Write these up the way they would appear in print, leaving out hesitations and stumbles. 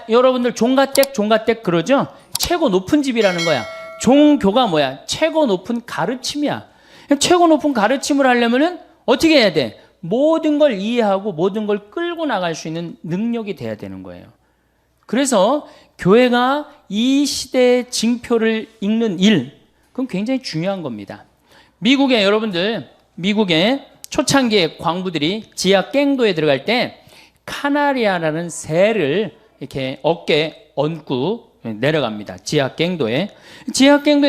여러분들 종가댁 그러죠? 최고 높은 집이라는 거야. 종교가 뭐야? 최고 높은 가르침이야. 최고 높은 가르침을 하려면은 어떻게 해야 돼? 모든 걸 이해하고 모든 걸 끌고 나갈 수 있는 능력이 돼야 되는 거예요. 그래서 교회가 이 시대의 징표를 읽는 일, 그건 굉장히 중요한 겁니다. 미국의 초창기의 광부들이 지하 갱도에 들어갈 때 카나리아라는 새를 이렇게 어깨에 얹고 내려갑니다. 지하 갱도에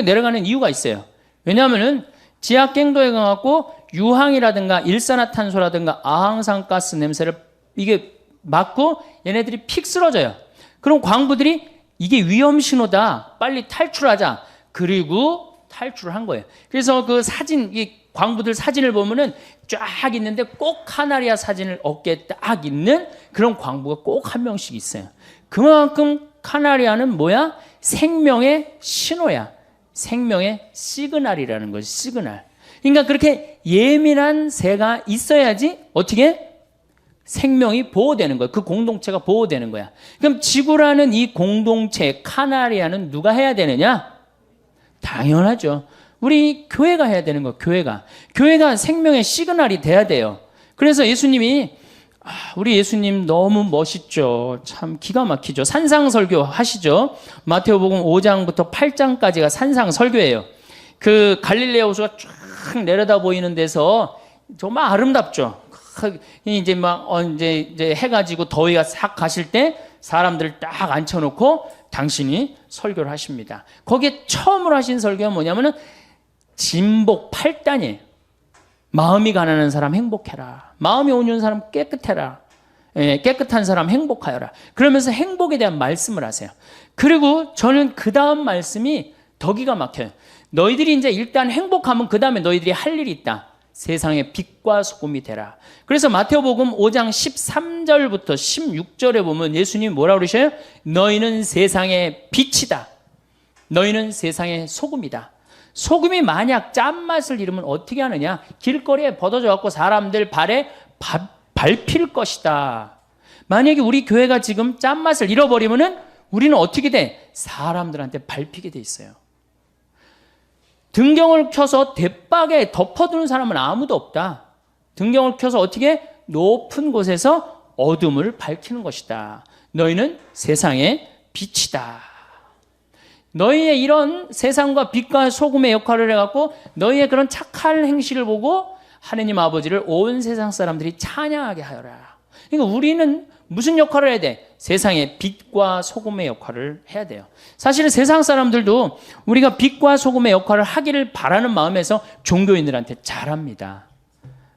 내려가는 이유가 있어요. 왜냐하면은 지하 갱도에 가갖고 유황이라든가 일산화탄소라든가 아황산가스 냄새를 이게 맡고 얘네들이 픽 쓰러져요. 그럼 광부들이 이게 위험 신호다. 빨리 탈출하자. 그리고 탈출을 한 거예요. 그래서 그 사진, 이 광부들 사진을 보면은 쫙 있는데 꼭 카나리아 사진을 어깨에 딱 있는 그런 광부가 꼭 한 명씩 있어요. 그만큼 카나리아는 뭐야? 생명의 신호야. 생명의 시그널이라는 거지, 시그널. 그러니까 그렇게 예민한 새가 있어야지 어떻게? 생명이 보호되는 거야. 그 공동체가 보호되는 거야. 그럼 지구라는 이 공동체, 카나리아는 누가 해야 되느냐? 당연하죠. 우리 교회가 해야 되는 거야, 교회가 생명의 시그널이 돼야 돼요. 그래서 예수님이, 우리 예수님 너무 멋있죠. 참 기가 막히죠. 산상설교 하시죠. 마태복음 5장부터 8장까지가 산상설교예요. 그 갈릴레아 호수가 쫙 내려다 보이는 데서 정말 아름답죠. 이제 해가 지고 더위가 싹 가실 때 사람들을 딱 앉혀놓고 당신이 설교를 하십니다. 거기에 처음으로 하신 설교가 뭐냐면은 진복 8단이에요. 마음이 가난한 사람 행복해라. 마음이 온유한 사람 깨끗해라. 깨끗한 사람 행복하여라. 그러면서 행복에 대한 말씀을 하세요. 그리고 저는 그 다음 말씀이 더 기가 막혀요. 너희들이 이제 일단 행복하면 그 다음에 너희들이 할 일이 있다. 세상의 빛과 소금이 되라. 그래서 마태복음 5장 13절부터 16절에 보면 예수님이 뭐라고 그러셔요? 너희는 세상의 빛이다. 너희는 세상의 소금이다. 소금이 만약 짠맛을 잃으면 어떻게 하느냐? 길거리에 벗어져 갖고 사람들 발에 밟힐 것이다. 만약에 우리 교회가 지금 짠맛을 잃어버리면은 우리는 어떻게 돼? 사람들한테 밟히게 돼 있어요. 등경을 켜서 대박에 덮어두는 사람은 아무도 없다. 등경을 켜서 어떻게? 높은 곳에서 어둠을 밝히는 것이다. 너희는 세상의 빛이다. 너희의 이런 세상과 빛과 소금의 역할을 해갖고 너희의 그런 착한 행실을 보고 하느님 아버지를 온 세상 사람들이 찬양하게 하여라. 그러니까 우리는 무슨 역할을 해야 돼? 세상의 빛과 소금의 역할을 해야 돼요. 사실은 세상 사람들도 우리가 빛과 소금의 역할을 하기를 바라는 마음에서 종교인들한테 잘합니다.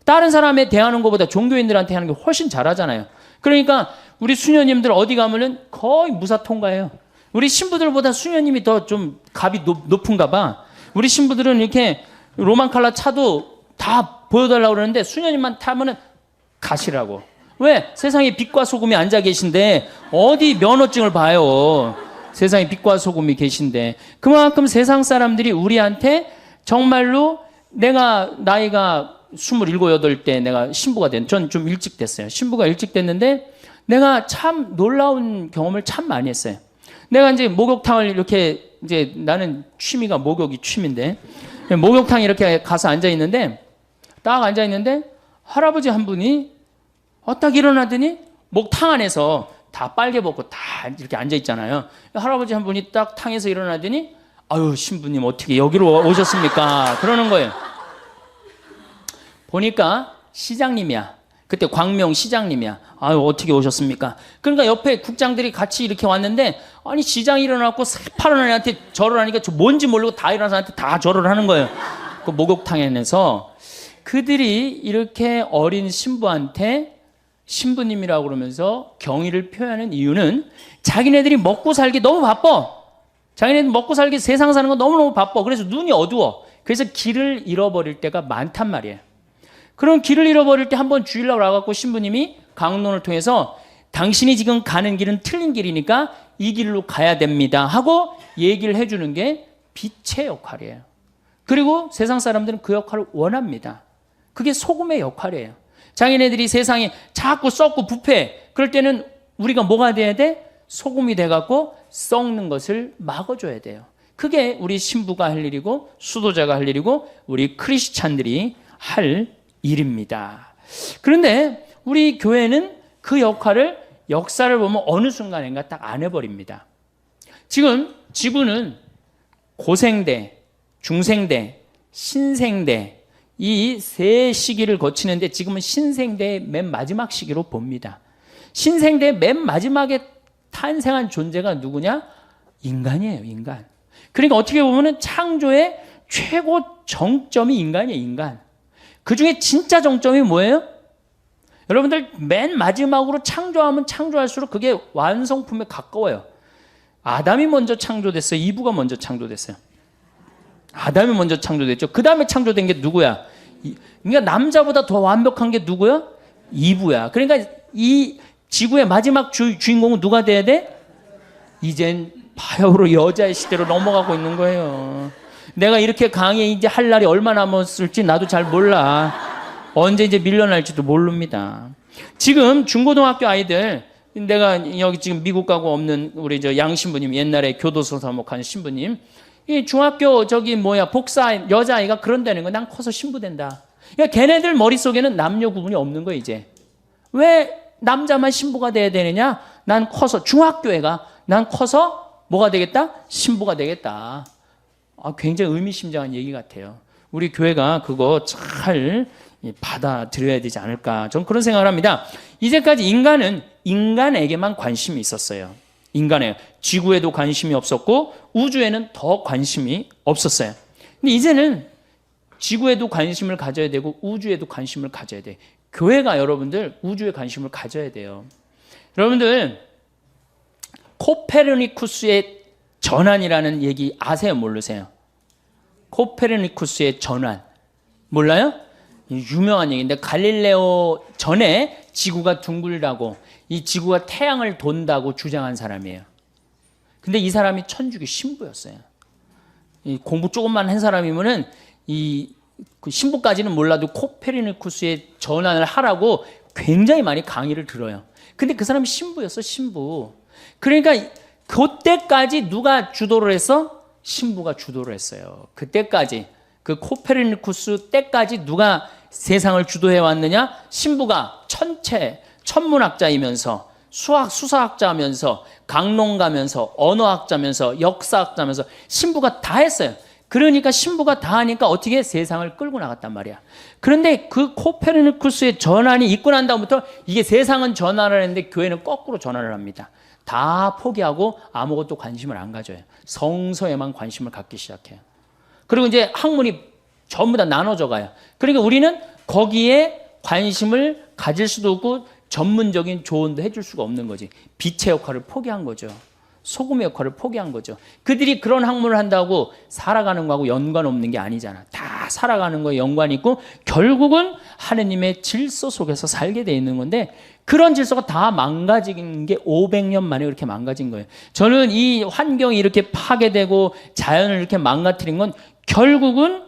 다른 사람에 대하는 것보다 종교인들한테 하는 게 훨씬 잘하잖아요. 그러니까 우리 수녀님들 어디 가면은 거의 무사 통과해요. 우리 신부들보다 수녀님이 더 좀 값이 높은가 봐. 우리 신부들은 이렇게 로만 칼라 차도 다 보여달라고 그러는데 수녀님만 타면은 가시라고. 왜? 세상에 빛과 소금이 앉아 계신데 어디 면허증을 봐요. 세상에 빛과 소금이 계신데. 그만큼 세상 사람들이 우리한테 정말로 내가 나이가 27, 8때 내가 신부가 전 좀 일찍 됐어요. 신부가 일찍 됐는데 내가 참 놀라운 경험을 참 많이 했어요. 내가 이제 목욕탕을 이렇게 이제 나는 취미가 목욕이 취미인데 목욕탕 이렇게 가서 앉아 있는데 딱 앉아 있는데 할아버지 한 분이 딱 일어나더니 목탕 안에서 다 빨개 벗고 다 이렇게 앉아 있잖아요. 할아버지 한 분이 딱 탕에서 일어나더니 아유 신부님 어떻게 여기로 오셨습니까? 그러는 거예요. 보니까 시장님이야. 그때 광명 시장님이야. 아유 어떻게 오셨습니까? 그러니까 옆에 국장들이 같이 이렇게 왔는데 아니 시장이 일어나고 새파란 애한테 절을 하니까 저 뭔지 모르고 다 일어나서 한테 다 절을 하는 거예요. 그 목욕탕에서 그들이 이렇게 어린 신부한테 신부님이라고 그러면서 경의를 표하는 이유는 자기네들이 먹고 살기 너무 바빠. 자기네들 먹고 살기 세상 사는 거 너무너무 바빠. 그래서 눈이 어두워. 그래서 길을 잃어버릴 때가 많단 말이에요. 그럼 길을 잃어버릴 때 한번 주일날 와갖고 신부님이 강론을 통해서 당신이 지금 가는 길은 틀린 길이니까 이 길로 가야 됩니다 하고 얘기를 해주는 게 빛의 역할이에요. 그리고 세상 사람들은 그 역할을 원합니다. 그게 소금의 역할이에요. 자기네들이 세상에 자꾸 썩고 부패. 그럴 때는 우리가 뭐가 돼야 돼? 소금이 돼갖고 썩는 것을 막아줘야 돼요. 그게 우리 신부가 할 일이고 수도자가 할 일이고 우리 크리스찬들이 할 일입니다. 그런데 우리 교회는 그 역할을 역사를 보면 어느 순간인가 딱 안 해버립니다. 지금 지구는 고생대, 중생대, 신생대 이 세 시기를 거치는데 지금은 신생대의 맨 마지막 시기로 봅니다. 신생대의 맨 마지막에 탄생한 존재가 누구냐? 인간이에요, 인간. 그러니까 어떻게 보면 창조의 최고 정점이 인간이에요, 인간. 그 중에 진짜 정점이 뭐예요? 여러분들 맨 마지막으로 창조하면 창조할수록 그게 완성품에 가까워요. 아담이 먼저 창조됐어요? 이브가 먼저 창조됐어요? 아담이 먼저 창조됐죠. 그 다음에 창조된 게 누구야? 그러니까 남자보다 더 완벽한 게 누구야? 이브야. 그러니까 이 지구의 마지막 주인공은 누가 돼야 돼? 이젠 바야흐로 여자의 시대로 넘어가고 있는 거예요. 내가 이렇게 강의에 이제 할 날이 얼마 남았을지 나도 잘 몰라. 언제 이제 밀려날지도 모릅니다. 지금 중고등학교 아이들, 내가 여기 지금 미국 가고 없는 우리 저 양 신부님, 옛날에 교도소 사목한 신부님, 이 중학교 복사 여자아이가 그런다는 거, 난 커서 신부된다. 그러니까 걔네들 머릿속에는 남녀 구분이 없는 거예요, 이제. 왜 남자만 신부가 돼야 되느냐? 난 커서, 중학교애가, 난 커서 뭐가 되겠다? 신부가 되겠다. 굉장히 의미심장한 얘기 같아요. 우리 교회가 그거 잘 받아들여야 되지 않을까. 저는 그런 생각을 합니다. 이제까지 인간은 인간에게만 관심이 있었어요. 인간에 지구에도 관심이 없었고 우주에는 더 관심이 없었어요. 근데 이제는 지구에도 관심을 가져야 되고 우주에도 관심을 가져야 돼. 교회가 여러분들 우주에 관심을 가져야 돼요. 여러분들 코페르니쿠스의 전환이라는 얘기 아세요? 모르세요? 코페르니쿠스의 전환 몰라요? 유명한 얘기인데 갈릴레오 전에 지구가 둥글다고 이 지구가 태양을 돈다고 주장한 사람이에요. 근데 이 사람이 천주교 신부였어요. 공부 조금만 한 사람이면은 그 신부까지는 몰라도 코페르니쿠스의 전환을 하라고 굉장히 많이 강의를 들어요. 근데 그 사람이 신부였어, 신부. 그러니까 그때까지 누가 주도를 했어? 신부가 주도를 했어요. 그때까지 그 코페르니쿠스 때까지 누가 세상을 주도해 왔느냐? 신부가 천문학자이면서 수사학자면서 강론가면서 언어학자면서 역사학자면서 신부가 다 했어요. 그러니까 신부가 다 하니까 어떻게 세상을 끌고 나갔단 말이야. 그런데 그 코페르니쿠스의 전환이 있고 난 다음부터 이게 세상은 전환을 했는데 교회는 거꾸로 전환을 합니다. 다 포기하고 아무것도 관심을 안 가져요. 성서에만 관심을 갖기 시작해요. 그리고 이제 학문이 전부 다 나눠져 가요. 그러니까 우리는 거기에 관심을 가질 수도 없고 전문적인 조언도 해줄 수가 없는 거지. 빛의 역할을 포기한 거죠. 소금의 역할을 포기한 거죠. 그들이 그런 학문을 한다고 살아가는 거하고 연관 없는 게 아니잖아. 다 살아가는 거에 연관이 있고 결국은 하느님의 질서 속에서 살게 돼 있는 건데 그런 질서가 다 망가진 게 500년 만에 그렇게 망가진 거예요. 저는 이 환경이 이렇게 파괴되고 자연을 이렇게 망가뜨린 건 결국은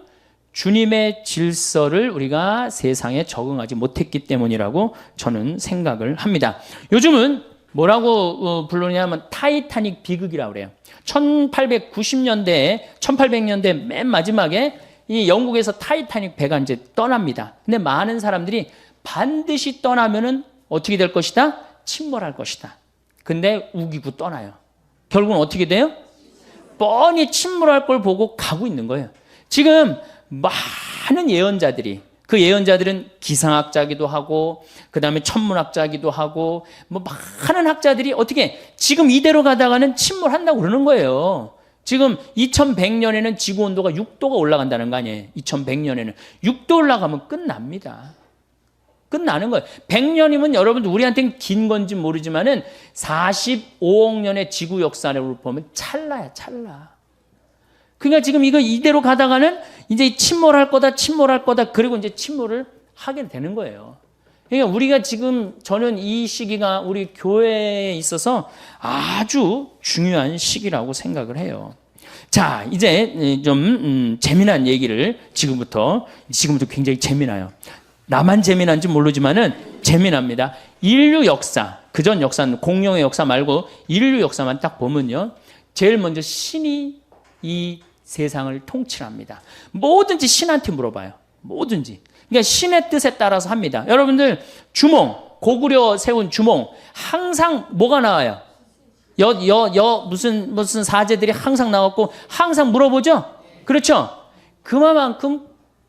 주님의 질서를 우리가 세상에 적응하지 못했기 때문이라고 저는 생각을 합니다. 요즘은 뭐라고 부르냐면 타이타닉 비극이라고 그래요. 1800년대 맨 마지막에 이 영국에서 타이타닉 배가 이제 떠납니다. 근데 많은 사람들이 반드시 떠나면은 어떻게 될 것이다? 침몰할 것이다. 근데 우기고 떠나요. 결국은 어떻게 돼요? 뻔히 침몰할 걸 보고 가고 있는 거예요. 지금 많은 예언자들이 그 예언자들은 기상학자기도 하고 그다음에 천문학자기도 하고 뭐 많은 학자들이 어떻게 지금 이대로 가다가는 침몰한다고 그러는 거예요. 지금 2100년에는 지구 온도가 6도가 올라간다는 거 아니에요. 2100년에는 6도 올라가면 끝납니다. 끝나는 거예요. 100년이면 여러분들 우리한테는 긴 건지 모르지만은 45억 년의 지구 역사를 보면 찰나야 찰나. 그러니까 지금 이거 이대로 가다가는 이제 침몰할 거다. 그리고 이제 침몰을 하게 되는 거예요. 그러니까 우리가 지금 저는 이 시기가 우리 교회에 있어서 아주 중요한 시기라고 생각을 해요. 자, 이제 좀 재미난 얘기를 지금부터 굉장히 재미나요. 나만 재미난지 모르지만은 재미납니다. 인류 역사, 그전 역사는 공룡의 역사 말고 인류 역사만 딱 보면요. 제일 먼저 신이 이 세상을 통치합니다. 뭐든지 신한테 물어봐요. 뭐든지. 그러니까 신의 뜻에 따라서 합니다. 여러분들 주몽, 고구려 세운 주몽 항상 뭐가 나와요? 무슨 사제들이 항상 나왔고 항상 물어보죠? 그렇죠? 그만큼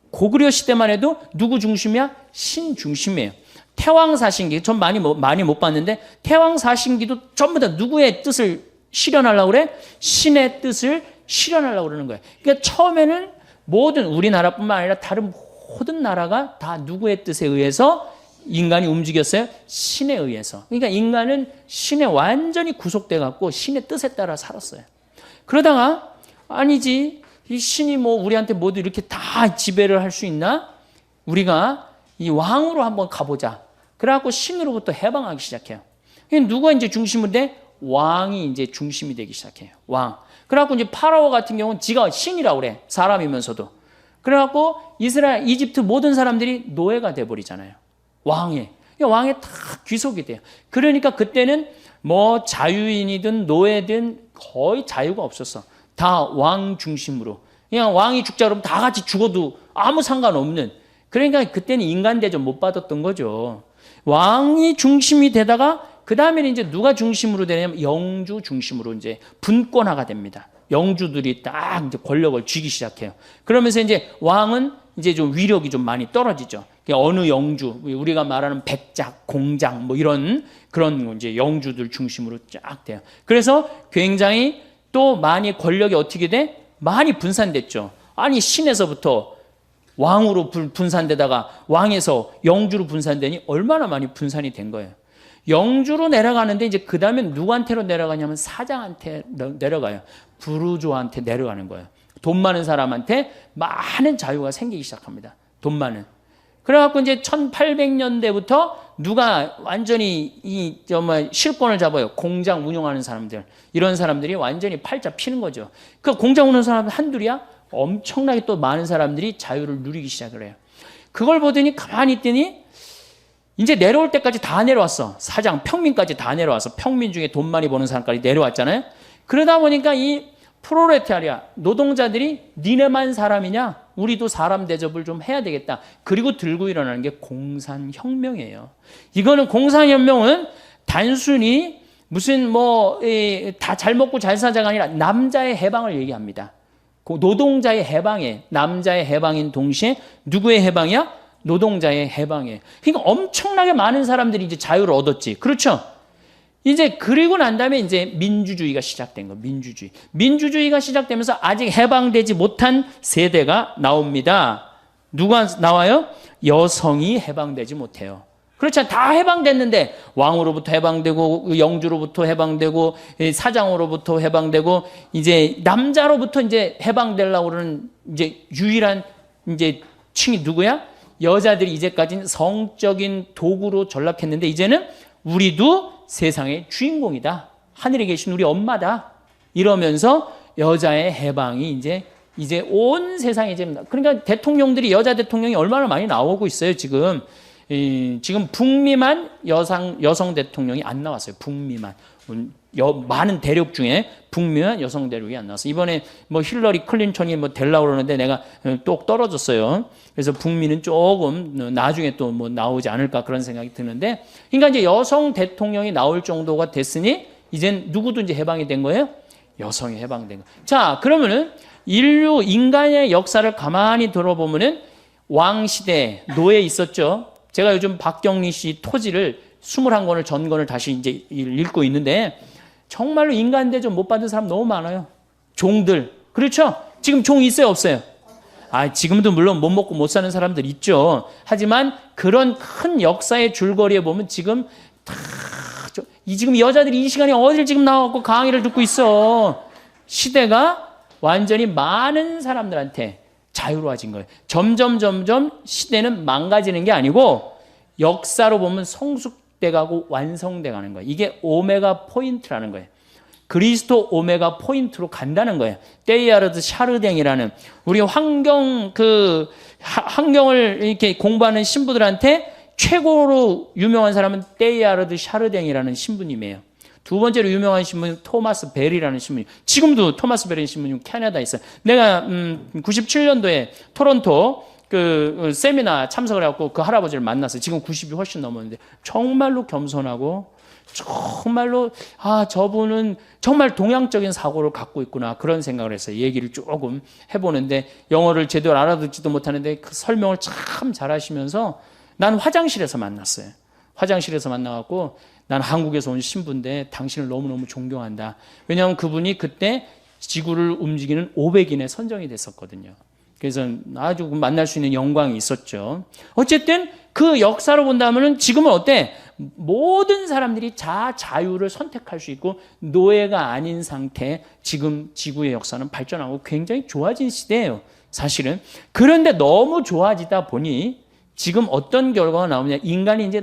고구려 시대만 해도 누구 중심이야? 신 중심이에요. 태왕사신기, 전 많이 못 봤는데 태왕사신기도 전부 다 누구의 뜻을 실현하려고 그래? 신의 뜻을 실현하려고 그러는 거예요. 그러니까 처음에는 모든 우리나라뿐만 아니라 다른 모든 나라가 다 누구의 뜻에 의해서 인간이 움직였어요? 신에 의해서. 그러니까 인간은 신에 완전히 구속돼 갖고 신의 뜻에 따라 살았어요. 그러다가 아니지, 이 신이 뭐 우리한테 모두 이렇게 다 지배를 할 수 있나? 우리가 이 왕으로 한번 가보자. 그래갖고 신으로부터 해방하기 시작해요. 누가 이제 중심이 돼? 왕이 이제 중심이 되기 시작해요. 왕. 그래갖고 이제 파라오 같은 경우는 지가 신이라고 그래. 사람이면서도. 그래갖고 이집트 모든 사람들이 노예가 돼버리잖아요. 왕에 다 귀속이 돼요. 그러니까 그때는 뭐 자유인이든 노예든 거의 자유가 없었어. 다 왕 중심으로. 그냥 왕이 죽자 그러면 다 같이 죽어도 아무 상관없는. 그러니까 그때는 인간 대접 못 받았던 거죠. 왕이 중심이 되다가 그 다음에는 이제 누가 중심으로 되냐면 영주 중심으로 이제 분권화가 됩니다. 영주들이 딱 이제 권력을 쥐기 시작해요. 그러면서 이제 왕은 이제 좀 위력이 좀 많이 떨어지죠. 어느 영주, 우리가 말하는 백작, 공작 뭐 이런 그런 이제 영주들 중심으로 쫙 돼요. 그래서 굉장히 또 많이 권력이 어떻게 돼? 많이 분산됐죠. 아니 신에서부터 왕으로 분산되다가 왕에서 영주로 분산되니 얼마나 많이 분산이 된 거예요. 영주로 내려가는데 이제 그 다음에 누구한테로 내려가냐면 사장한테 내려가요. 부르주아한테 내려가는 거예요. 돈 많은 사람한테 많은 자유가 생기기 시작합니다. 돈 많은. 그래갖고 이제 1800년대부터 누가 완전히 실권을 잡아요. 공장 운영하는 사람들. 이런 사람들이 완전히 팔자 피는 거죠. 그 공장 운영하는 사람 한둘이야? 엄청나게 또 많은 사람들이 자유를 누리기 시작을 해요. 그걸 보더니 가만히 있더니 이제 내려올 때까지 다 내려왔어. 사장, 평민까지 다 내려와서 평민 중에 돈 많이 버는 사람까지 내려왔잖아요. 그러다 보니까 이 프롤레타리아, 노동자들이 니네만 사람이냐? 우리도 사람 대접을 좀 해야 되겠다. 그리고 들고 일어나는 게 공산혁명이에요. 이거는 공산혁명은 단순히 무슨 다 잘 먹고 잘 사자가 아니라 남자의 해방을 얘기합니다. 노동자의 해방에, 남자의 해방인 동시에 누구의 해방이야? 노동자의 해방이에요. 그러니까 엄청나게 많은 사람들이 이제 자유를 얻었지. 그렇죠? 이제 그리고 난 다음에 이제 민주주의가 시작된 거. 민주주의가 시작되면서 아직 해방되지 못한 세대가 나옵니다. 누가 나와요? 여성이 해방되지 못해요. 그렇죠. 다 해방됐는데 왕으로부터 해방되고 영주로부터 해방되고 사장으로부터 해방되고 이제 남자로부터 이제 해방되려고 그러는 이제 유일한 이제 층이 누구야? 여자들이 이제까지는 성적인 도구로 전락했는데 이제는 우리도 세상의 주인공이다. 하늘에 계신 우리 엄마다. 이러면서 여자의 해방이 이제 온 세상에 그러니까 대통령들이 여자 대통령이 얼마나 많이 나오고 있어요, 지금. 지금 북미만 여성 대통령이 안 나왔어요. 북미만. 많은 대륙 중에 북미만 여성 대륙이 안 나왔어요. 이번에 힐러리 클린턴이 되려고 그러는데 내가 똑 떨어졌어요. 그래서 북미는 조금 나중에 또 나오지 않을까 그런 생각이 드는데, 그러니까 이제 여성 대통령이 나올 정도가 됐으니 이젠 누구도 이제 해방이 된 거예요? 여성이 해방된 거. 자, 그러면은 인간의 역사를 가만히 들어보면은 왕시대, 노예 있었죠. 제가 요즘 박경리 씨 토지를 21권을 전권을 다시 이제 읽고 있는데 정말로 인간 대접 못 받은 사람 너무 많아요. 종들. 그렇죠? 지금 종 있어요, 없어요? 지금도 물론 못 먹고 못 사는 사람들 있죠. 하지만 그런 큰 역사의 줄거리에 보면 지금 지금 여자들이 이 시간에 어딜 지금 나와갖고 강의를 듣고 있어. 시대가 완전히 많은 사람들한테 자유로워진 거예요. 점점 시대는 망가지는 게 아니고 역사로 보면 성숙돼 가고 완성돼 가는 거예요. 이게 오메가 포인트라는 거예요. 그리스도 오메가 포인트로 간다는 거예요. 테이아르드 샤르댕이라는 우리 환경을 이렇게 공부하는 신부들한테 최고로 유명한 사람은 데이아르드 샤르댕이라는 신부님이에요. 두 번째로 유명한 신부는 토마스 벨이라는 신부님. 지금도 토마스 벨이라는 신부님 캐나다에 있어요. 내가 97년도에 토론토 그 세미나 참석을 해갖고 그 할아버지를 만났어요. 지금 90이 훨씬 넘었는데 정말로 겸손하고 정말로 저분은 정말 동양적인 사고를 갖고 있구나 그런 생각을 했어요. 얘기를 조금 해보는데 영어를 제대로 알아듣지도 못하는데 그 설명을 참 잘하시면서 난 화장실에서 만났어요. 화장실에서 만나갖고 난 한국에서 온 신부인데 당신을 너무너무 존경한다. 왜냐하면 그분이 그때 지구를 움직이는 500인에 선정이 됐었거든요. 그래서 아주 만날 수 있는 영광이 있었죠. 어쨌든 그 역사로 본다면은 지금은 어때? 모든 사람들이 자유를 선택할 수 있고 노예가 아닌 상태 지금 지구의 역사는 발전하고 굉장히 좋아진 시대예요. 사실은. 그런데 너무 좋아지다 보니 지금 어떤 결과가 나오냐. 인간이 이제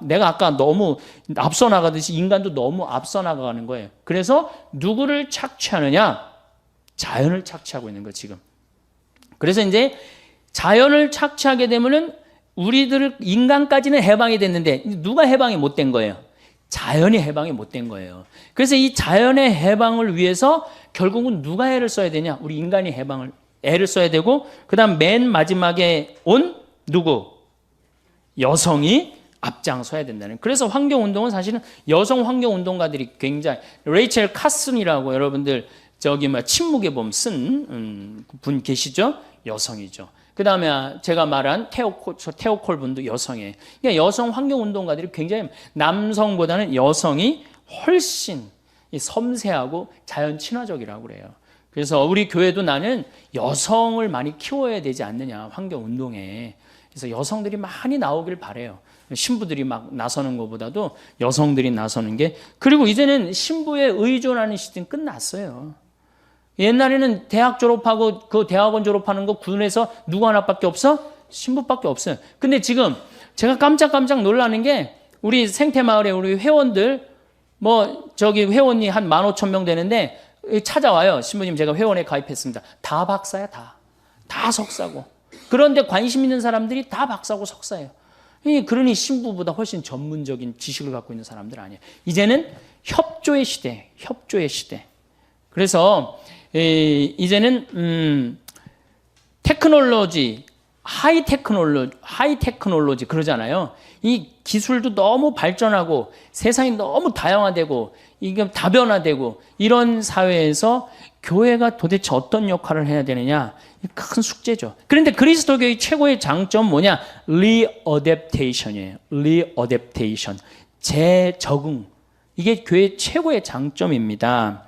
내가 아까 너무 앞서 나가듯이 인간도 너무 앞서 나가는 거예요. 그래서 누구를 착취하느냐? 자연을 착취하고 있는 거예요, 지금. 그래서 이제 자연을 착취하게 되면은 우리들 인간까지는 해방이 됐는데 누가 해방이 못 된 거예요? 자연이 해방이 못 된 거예요. 그래서 이 자연의 해방을 위해서 결국은 누가 애를 써야 되냐? 우리 인간이 애를 써야 되고 그다음 맨 마지막에 온 누구? 여성이 앞장서야 된다는. 그래서 환경운동은 사실은 여성 환경운동가들이 굉장히 레이첼 카슨이라고 여러분들 침묵의 봄 쓴 분 계시죠? 여성이죠. 그 다음에 제가 말한 테오콜 분도 여성이에요. 그러니까 여성 환경운동가들이 굉장히 남성보다는 여성이 훨씬 섬세하고 자연 친화적이라고 그래요. 그래서 우리 교회도 나는 여성을 많이 키워야 되지 않느냐, 환경운동에. 그래서 여성들이 많이 나오길 바라요. 신부들이 막 나서는 것보다도 여성들이 나서는 게. 그리고 이제는 신부에 의존하는 시대는 끝났어요. 옛날에는 대학 졸업하고 그 대학원 졸업하는 거 군에서 누구 하나밖에 없어? 신부밖에 없어요. 근데 지금 제가 깜짝 놀라는 게 우리 생태마을에 우리 회원들 회원이 한 15,000명 되는데 찾아와요. 신부님 제가 회원에 가입했습니다. 다 박사야 다 석사고. 그런데 관심 있는 사람들이 다 박사고 석사예요. 그러니 신부보다 훨씬 전문적인 지식을 갖고 있는 사람들 아니에요. 이제는 협조의 시대. 그래서 이제는 테크놀로지, 하이 테크놀로지 그러잖아요. 이 기술도 너무 발전하고 세상이 너무 다양화되고 이게 다변화되고 이런 사회에서 교회가 도대체 어떤 역할을 해야 되느냐, 큰 숙제죠. 그런데 그리스도교의 최고의 장점 뭐냐? 리어댑테이션이에요. 리어댑테이션, 재적응. 이게 교회의 최고의 장점입니다.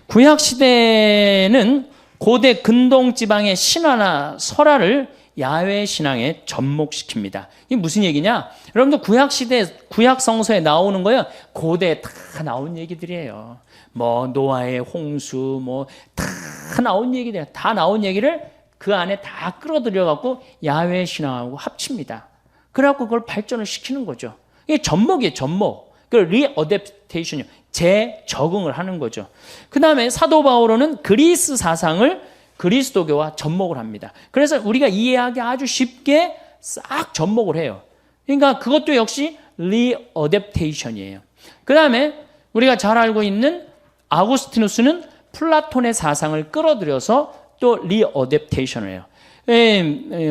구약 시대는 고대 근동 지방의 신화나 설화를 야훼 신앙에 접목시킵니다. 이게 무슨 얘기냐? 여러분들 구약 시대 구약 성서에 나오는 거예요. 고대에 다 나온 얘기들이에요. 노아의 홍수 다 나온 얘기들, 다 나온 얘기를 그 안에 다 끌어들여 갖고 야훼 신앙하고 합칩니다. 그래갖고 그걸 발전을 시키는 거죠. 이게 접목이에요, 접목. 그 리어댑테이션이요. 재적응을 하는 거죠. 그 다음에 사도 바오로는 그리스 사상을 그리스도교와 접목을 합니다. 그래서 우리가 이해하기 아주 쉽게 싹 접목을 해요. 그러니까 그것도 역시 리어댑테이션이에요. 그 다음에 우리가 잘 알고 있는 아구스티누스는 플라톤의 사상을 끌어들여서 또 리어댑테이션을 해요.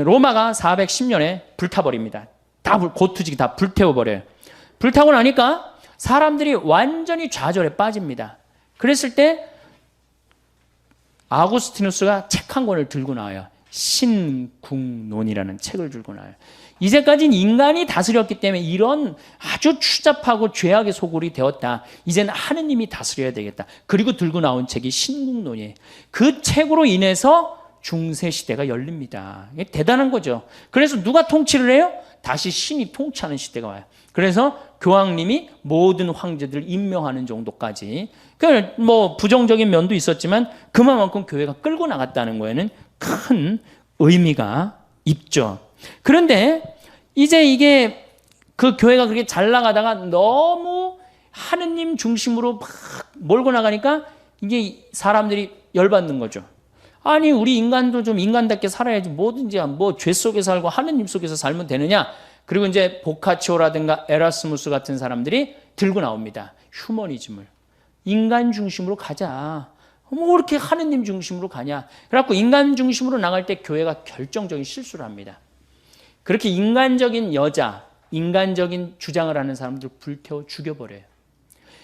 로마가 410년에 불타버립니다. 고투지기 다 불태워버려요. 불타고 나니까 사람들이 완전히 좌절에 빠집니다. 그랬을 때 아구스티누스가 책 한 권을 들고 나와요. 신궁론이라는 책을 들고 나와요. 이제까지는 인간이 다스렸기 때문에 이런 아주 추잡하고 죄악의 소굴이 되었다. 이제는 하느님이 다스려야 되겠다. 그리고 들고 나온 책이 신궁론이에요. 그 책으로 인해서 중세시대가 열립니다. 이게 대단한 거죠. 그래서 누가 통치를 해요? 다시 신이 통치하는 시대가 와요. 그래서 교황님이 모든 황제들을 임명하는 정도까지. 부정적인 면도 있었지만 그만큼 교회가 끌고 나갔다는 거에는 큰 의미가 있죠. 그런데 이제 이게 그 교회가 그렇게 잘 나가다가 너무 하느님 중심으로 막 몰고 나가니까 이게 사람들이 열받는 거죠. 아니 우리 인간도 좀 인간답게 살아야지 뭐든지 죄 속에 살고 하느님 속에서 살면 되느냐. 그리고 이제 보카치오라든가 에라스무스 같은 사람들이 들고 나옵니다. 휴머니즘을. 인간 중심으로 가자. 뭐 이렇게 하느님 중심으로 가냐. 그래갖고 인간 중심으로 나갈 때 교회가 결정적인 실수를 합니다. 그렇게 인간적인 여자, 인간적인 주장을 하는 사람들 불태워 죽여버려요.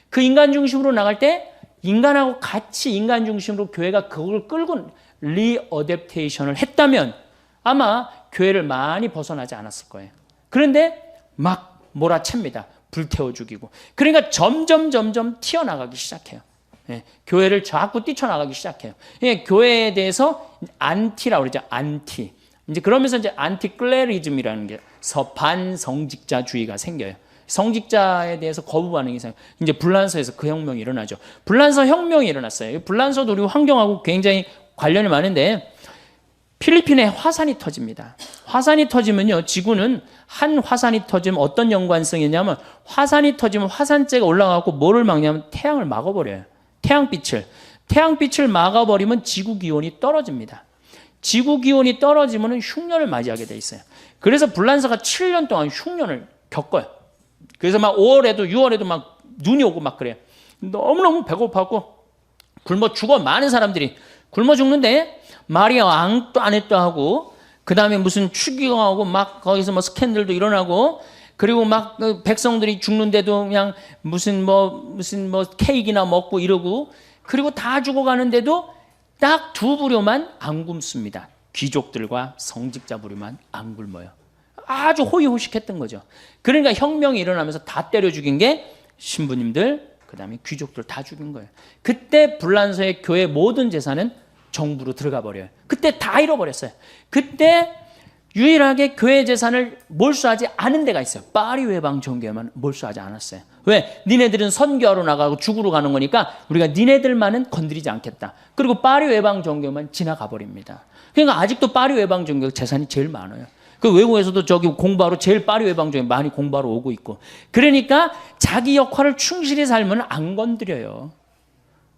그 인간 중심으로 나갈 때 인간하고 같이 인간 중심으로 교회가 그걸 끌고 리어댑테이션을 했다면 아마 교회를 많이 벗어나지 않았을 거예요. 그런데 막 몰아챕니다. 불태워 죽이고. 그러니까 점점 튀어나가기 시작해요. 예, 교회를 자꾸 뛰쳐나가기 시작해요. 예, 교회에 대해서 안티라고 그러죠. 안티. 이제 그러면서 이제 안티클레리즘이라는 게 반성직자주의가 생겨요. 성직자에 대해서 거부 반응이 생겨요. 이제 불란서에서 그 혁명이 일어나죠. 불란서 혁명이 일어났어요. 불란서도 우리 환경하고 굉장히 관련이 많은데 필리핀에 화산이 터집니다. 화산이 터지면요, 지구는 한 화산이 터지면 어떤 연관성이 있냐면 화산이 터지면 화산재가 올라가고 뭐를 막냐면 태양을 막아버려요. 태양빛을 막아버리면 지구 기온이 떨어집니다. 지구 기온이 떨어지면 흉년을 맞이하게 돼 있어요. 그래서 불란서가 7년 동안 흉년을 겪어요. 그래서 막 5월에도 6월에도 막 눈이 오고 막 그래요. 너무너무 배고파고 굶어 죽어. 많은 사람들이 굶어 죽는데 마리아 앙뚜아네트하고 그 다음에 무슨 추기경하고 막 거기서 뭐 스캔들도 일어나고 그리고 막 백성들이 죽는데도 그냥 무슨 뭐 케이크나 먹고 이러고 그리고 다 죽어가는데도 딱 두 부류만 안 굶습니다. 귀족들과 성직자 부류만 안 굶어요. 아주 호의호식했던 거죠. 그러니까 혁명이 일어나면서 다 때려 죽인 게 신부님들, 그 다음에 귀족들 다 죽인 거예요. 그때 불란서의 교회 모든 재산은 정부로 들어가 버려요. 그때 다 잃어버렸어요. 그때 유일하게 교회 재산을 몰수하지 않은 데가 있어요. 파리 외방 종교만 몰수하지 않았어요. 왜? 니네들은 선교하러 나가고 죽으러 가는 거니까 우리가 니네들만은 건드리지 않겠다. 그리고 파리 외방 종교만 지나가 버립니다. 그러니까 아직도 파리 외방 종교 재산이 제일 많아요. 그 외국에서도 저기 공부하러 제일 파리 외방 종교 많이 공부하러 오고 있고. 그러니까 자기 역할을 충실히 살면 안 건드려요.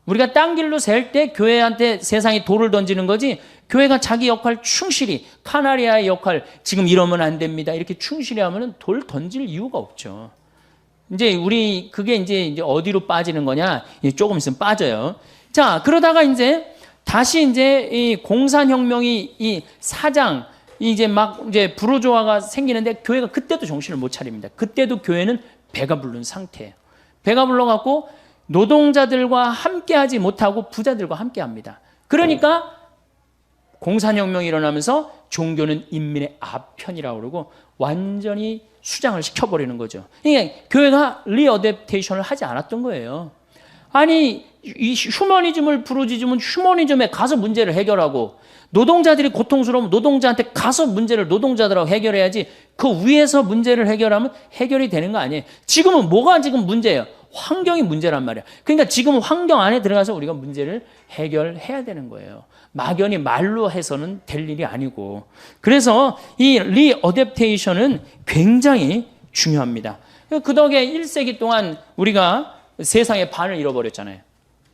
우리가 딴 길로 셀 때 교회한테 세상이 돌을 던지는 거지 교회가 자기 역할 충실히 카나리아의 역할 지금 이러면 안 됩니다. 이렇게 충실히 하면은 돌 던질 이유가 없죠. 이제 우리 그게 이제 어디로 빠지는 거냐? 조금 있으면 빠져요. 자, 그러다가 이제 다시 이제 이 공산혁명이 이 사장 이제 막 이제 부르조아가 생기는데 교회가 그때도 정신을 못 차립니다. 그때도 교회는 배가 부른 상태예요. 배가 불러갖고 노동자들과 함께하지 못하고 부자들과 함께합니다. 그러니까 공산혁명이 일어나면서 종교는 인민의 아편이라고 그러고 완전히 수장을 시켜버리는 거죠. 그러니까 교회가 리어댑테이션을 하지 않았던 거예요. 아니 이 휴머니즘을 부르짖으면 휴머니즘에 가서 문제를 해결하고 노동자들이 고통스러우면 노동자한테 가서 문제를 노동자들하고 해결해야지 그 위에서 문제를 해결하면 해결이 되는 거 아니에요. 지금은 뭐가 지금 문제예요? 환경이 문제란 말이야. 그러니까 지금 환경 안에 들어가서 우리가 문제를 해결해야 되는 거예요. 막연히 말로 해서는 될 일이 아니고. 그래서 이 리어댑테이션은 굉장히 중요합니다. 그 덕에 1세기 동안 우리가 세상의 반을 잃어버렸잖아요.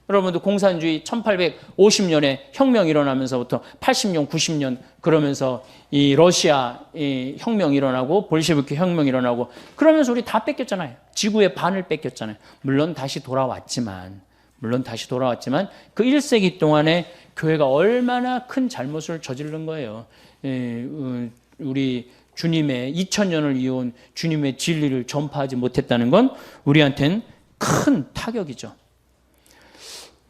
여러분도 공산주의 1850년에 혁명이 일어나면서부터 80년, 90년 그러면서 이 러시아 이 혁명이 일어나고 볼셰비키 혁명이 일어나고 그러면서 우리 다 뺏겼잖아요. 지구의 반을 뺏겼잖아요. 물론 다시 돌아왔지만 그 1세기 동안에 교회가 얼마나 큰 잘못을 저지른 거예요. 우리 주님의 2000년을 이어온 주님의 진리를 전파하지 못했다는 건 우리한테는 큰 타격이죠.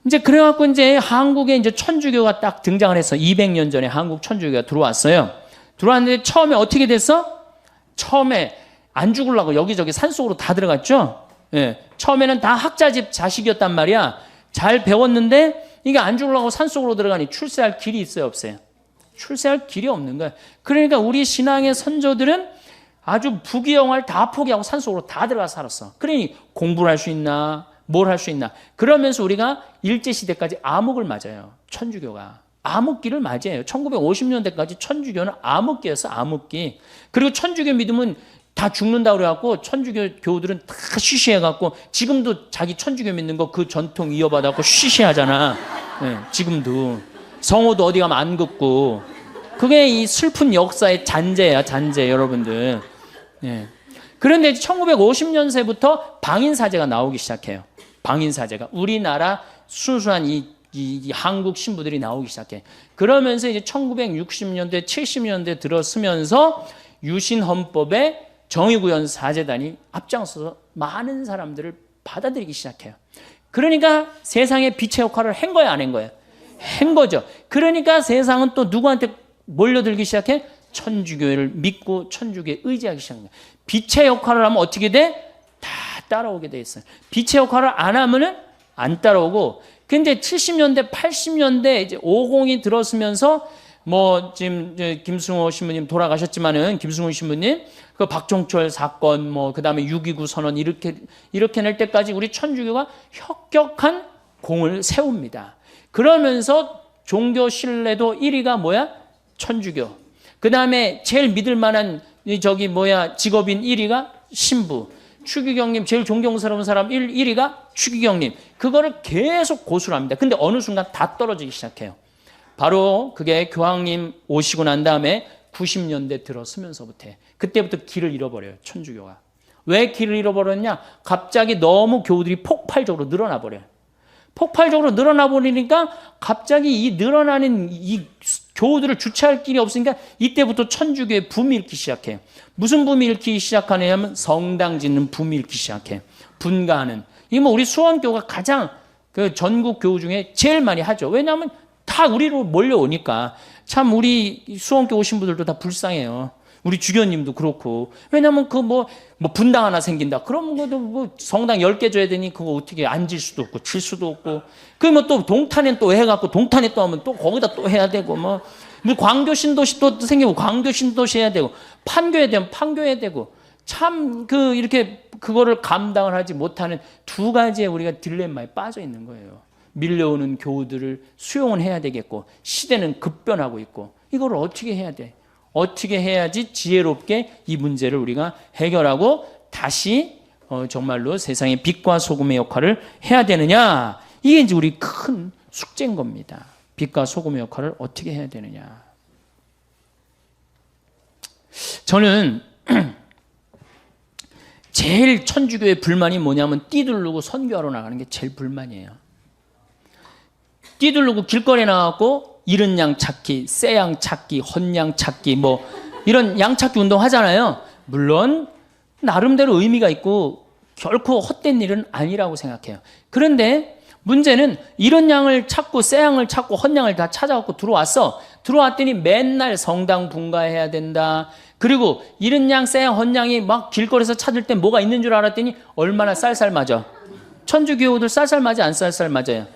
이제 그래갖고 이제 한국에 이제 천주교가 딱 등장을 해서 200년 전에 한국 천주교가 들어왔어요. 들어왔는데 처음에 어떻게 됐어? 처음에 안 죽으려고 여기저기 산속으로 다 들어갔죠. 예. 처음에는 다 학자집 자식이었단 말이야. 잘 배웠는데 이게 안 죽으려고 산속으로 들어가니 출세할 길이 있어요, 없어요? 출세할 길이 없는 거야. 그러니까 우리 신앙의 선조들은 아주 부귀영화를 다 포기하고 산속으로 다 들어가 살았어. 그러니 공부를 할 수 있나? 뭘 할 수 있나? 그러면서 우리가 일제시대까지 암흑을 맞아요. 천주교가. 암흑기를 맞이해요. 1950년대까지 천주교는 암흑기였어, 암흑기. 그리고 천주교 믿으면 다 죽는다고 그래갖고 천주교 교우들은 다 쉬쉬해갖고 지금도 자기 천주교 믿는 거 그 전통 이어받아갖고 쉬쉬하잖아. 네, 지금도. 성호도 어디 가면 안 긋고. 그게 이 슬픈 역사의 잔재야, 잔재, 여러분들. 예. 그런데 1950년세부터 방인사제가 나오기 시작해요. 방인사제가 우리나라 순수한 이 한국 신부들이 나오기 시작해. 그러면서 이제 1960년대, 70년대 들어서면서 유신헌법에 정의구현 사제단이 앞장서서 많은 사람들을 받아들이기 시작해요. 그러니까 세상에 빛의 역할을 한 거야, 안 한 거야? 한 거죠. 그러니까 세상은 또 누구한테 몰려들기 시작해? 천주교를 믿고 천주교에 의지하기 시작합니다. 빛의 역할을 하면 어떻게 돼? 다 따라오게 돼 있어요. 빛의 역할을 안 하면은 안 따라오고. 근데 70년대, 80년대 이제 50이 들어서면서 뭐 지금 김승호 신부님 돌아가셨지만은 김승호 신부님 그 박종철 사건 뭐 그다음에 6.29 선언 이렇게 낼 때까지 우리 천주교가 혁혁한 공을 세웁니다. 그러면서 종교 신뢰도 1위가 뭐야? 천주교. 그다음에 제일 믿을 만한 직업인 1위가 신부. 추기경님 제일 존경스러운 사람 1위가 추기경님. 그거를 계속 고수를 합니다. 근데 어느 순간 다 떨어지기 시작해요. 바로 그게 교황님 오시고 난 다음에 90년대 들어서면서부터 그때부터 길을 잃어버려요. 천주교가. 왜 길을 잃어버렸냐? 갑자기 너무 교우들이 폭발적으로 늘어나 버려요. 폭발적으로 늘어나 버리니까 갑자기 이 늘어나는 이 교우들을 주체할 길이 없으니까 이때부터 천주교의 붐이 일기 시작해요. 무슨 붐이 일기 시작하냐면 성당 짓는 붐이 일기 시작해요. 분가하는. 이게 뭐 우리 수원교가 가장 그 전국 교우 중에 제일 많이 하죠. 왜냐하면 다 우리로 몰려오니까. 참 우리 수원교 오신 분들도 다 불쌍해요. 우리 주교님도 그렇고. 왜냐면 그 뭐 분당 하나 생긴다. 그럼 뭐 성당 10개 줘야 되니 그거 어떻게 앉을 수도 없고 칠 수도 없고. 그러면 또 동탄에 또 해갖고 동탄에 또 하면 또 거기다 또 해야 되고 뭐 광교 신도시 또 생기고 광교 신도시 해야 되고 판교에 되면 판교해야 되고 참 이렇게 그거를 감당을 하지 못하는 두 가지의 우리가 딜레마에 빠져 있는 거예요. 밀려오는 교우들을 수용은 해야 되겠고 시대는 급변하고 있고 이걸 어떻게 해야 돼? 어떻게 해야지 지혜롭게 이 문제를 우리가 해결하고 다시 정말로 세상의 빛과 소금의 역할을 해야 되느냐? 이게 이제 우리 큰 숙제인 겁니다. 빛과 소금의 역할을 어떻게 해야 되느냐? 저는 제일 천주교의 불만이 뭐냐면 띠두르고 선교하러 나가는 게 제일 불만이에요. 띠두르고 길거리에 나가고 이른 양 찾기, 새 양 찾기, 헌양 찾기 뭐 이런 양 찾기 운동 하잖아요. 물론 나름대로 의미가 있고 결코 헛된 일은 아니라고 생각해요. 그런데 문제는 이런 양을 찾고 새 양을 찾고 헌양을 다 찾아갖고 들어왔더니 맨날 성당 분가해야 된다. 그리고 이른 양, 새 양, 헌양이 막 길거리에서 찾을 때 뭐가 있는 줄 알았더니 얼마나 쌀쌀 맞아. 천주교우들 쌀쌀 맞아 안 쌀쌀 맞아요?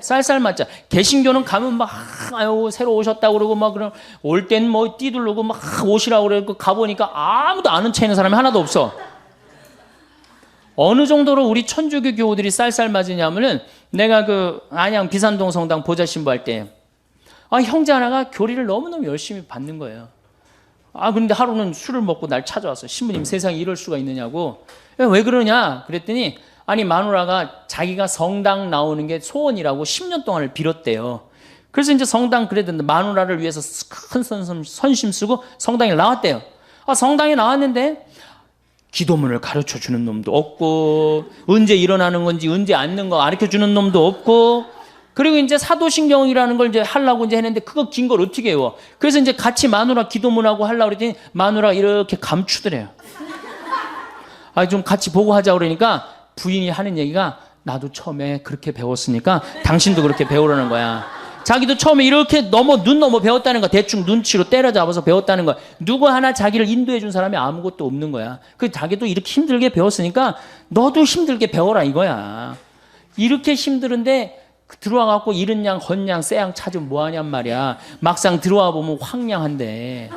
쌀쌀 맞자. 개신교는 가면 막 아유 새로 오셨다고 그러고 막 그럼 올 땐 뭐 띠두르고 막 오시라고 그러고 가보니까 아무도 아는 체 있는 사람이 하나도 없어. 어느 정도로 우리 천주교 교우들이 쌀쌀 맞으냐면은 내가 안양 비산동 성당 보좌 신부할 때 형제 하나가 교리를 너무너무 열심히 받는 거예요. 근데 하루는 술을 먹고 날 찾아왔어. 신부님 세상에 이럴 수가 있느냐고. 왜 그러냐 그랬더니 아니 마누라가 자기가 성당 나오는 게 소원이라고 10년 동안을 빌었대요. 그래서 이제 성당 그래도 마누라를 위해서 큰 선심 쓰고 성당에 나왔대요. 성당에 나왔는데 기도문을 가르쳐주는 놈도 없고 언제 일어나는 건지 언제 앉는 거 가르쳐주는 놈도 없고 그리고 이제 사도신경이라는 걸 이제 하려고 이제 했는데 그거 긴 걸 어떻게 해요? 그래서 이제 같이 마누라 기도문하고 하려고 그랬더니 마누라 이렇게 감추더래요. 좀 같이 보고 하자 그러니까 부인이 하는 얘기가 나도 처음에 그렇게 배웠으니까 당신도 그렇게 배우라는 거야. 자기도 처음에 이렇게 눈 넘어 배웠다는 거야. 대충 눈치로 때려잡아서 배웠다는 거야. 누구 하나 자기를 인도해 준 사람이 아무것도 없는 거야. 자기도 이렇게 힘들게 배웠으니까 너도 힘들게 배워라 이거야. 이렇게 힘들은데 들어와 갖고 이른 양, 헌양, 새 양 찾으면 뭐하냔 말이야. 막상 들어와 보면 황량한데.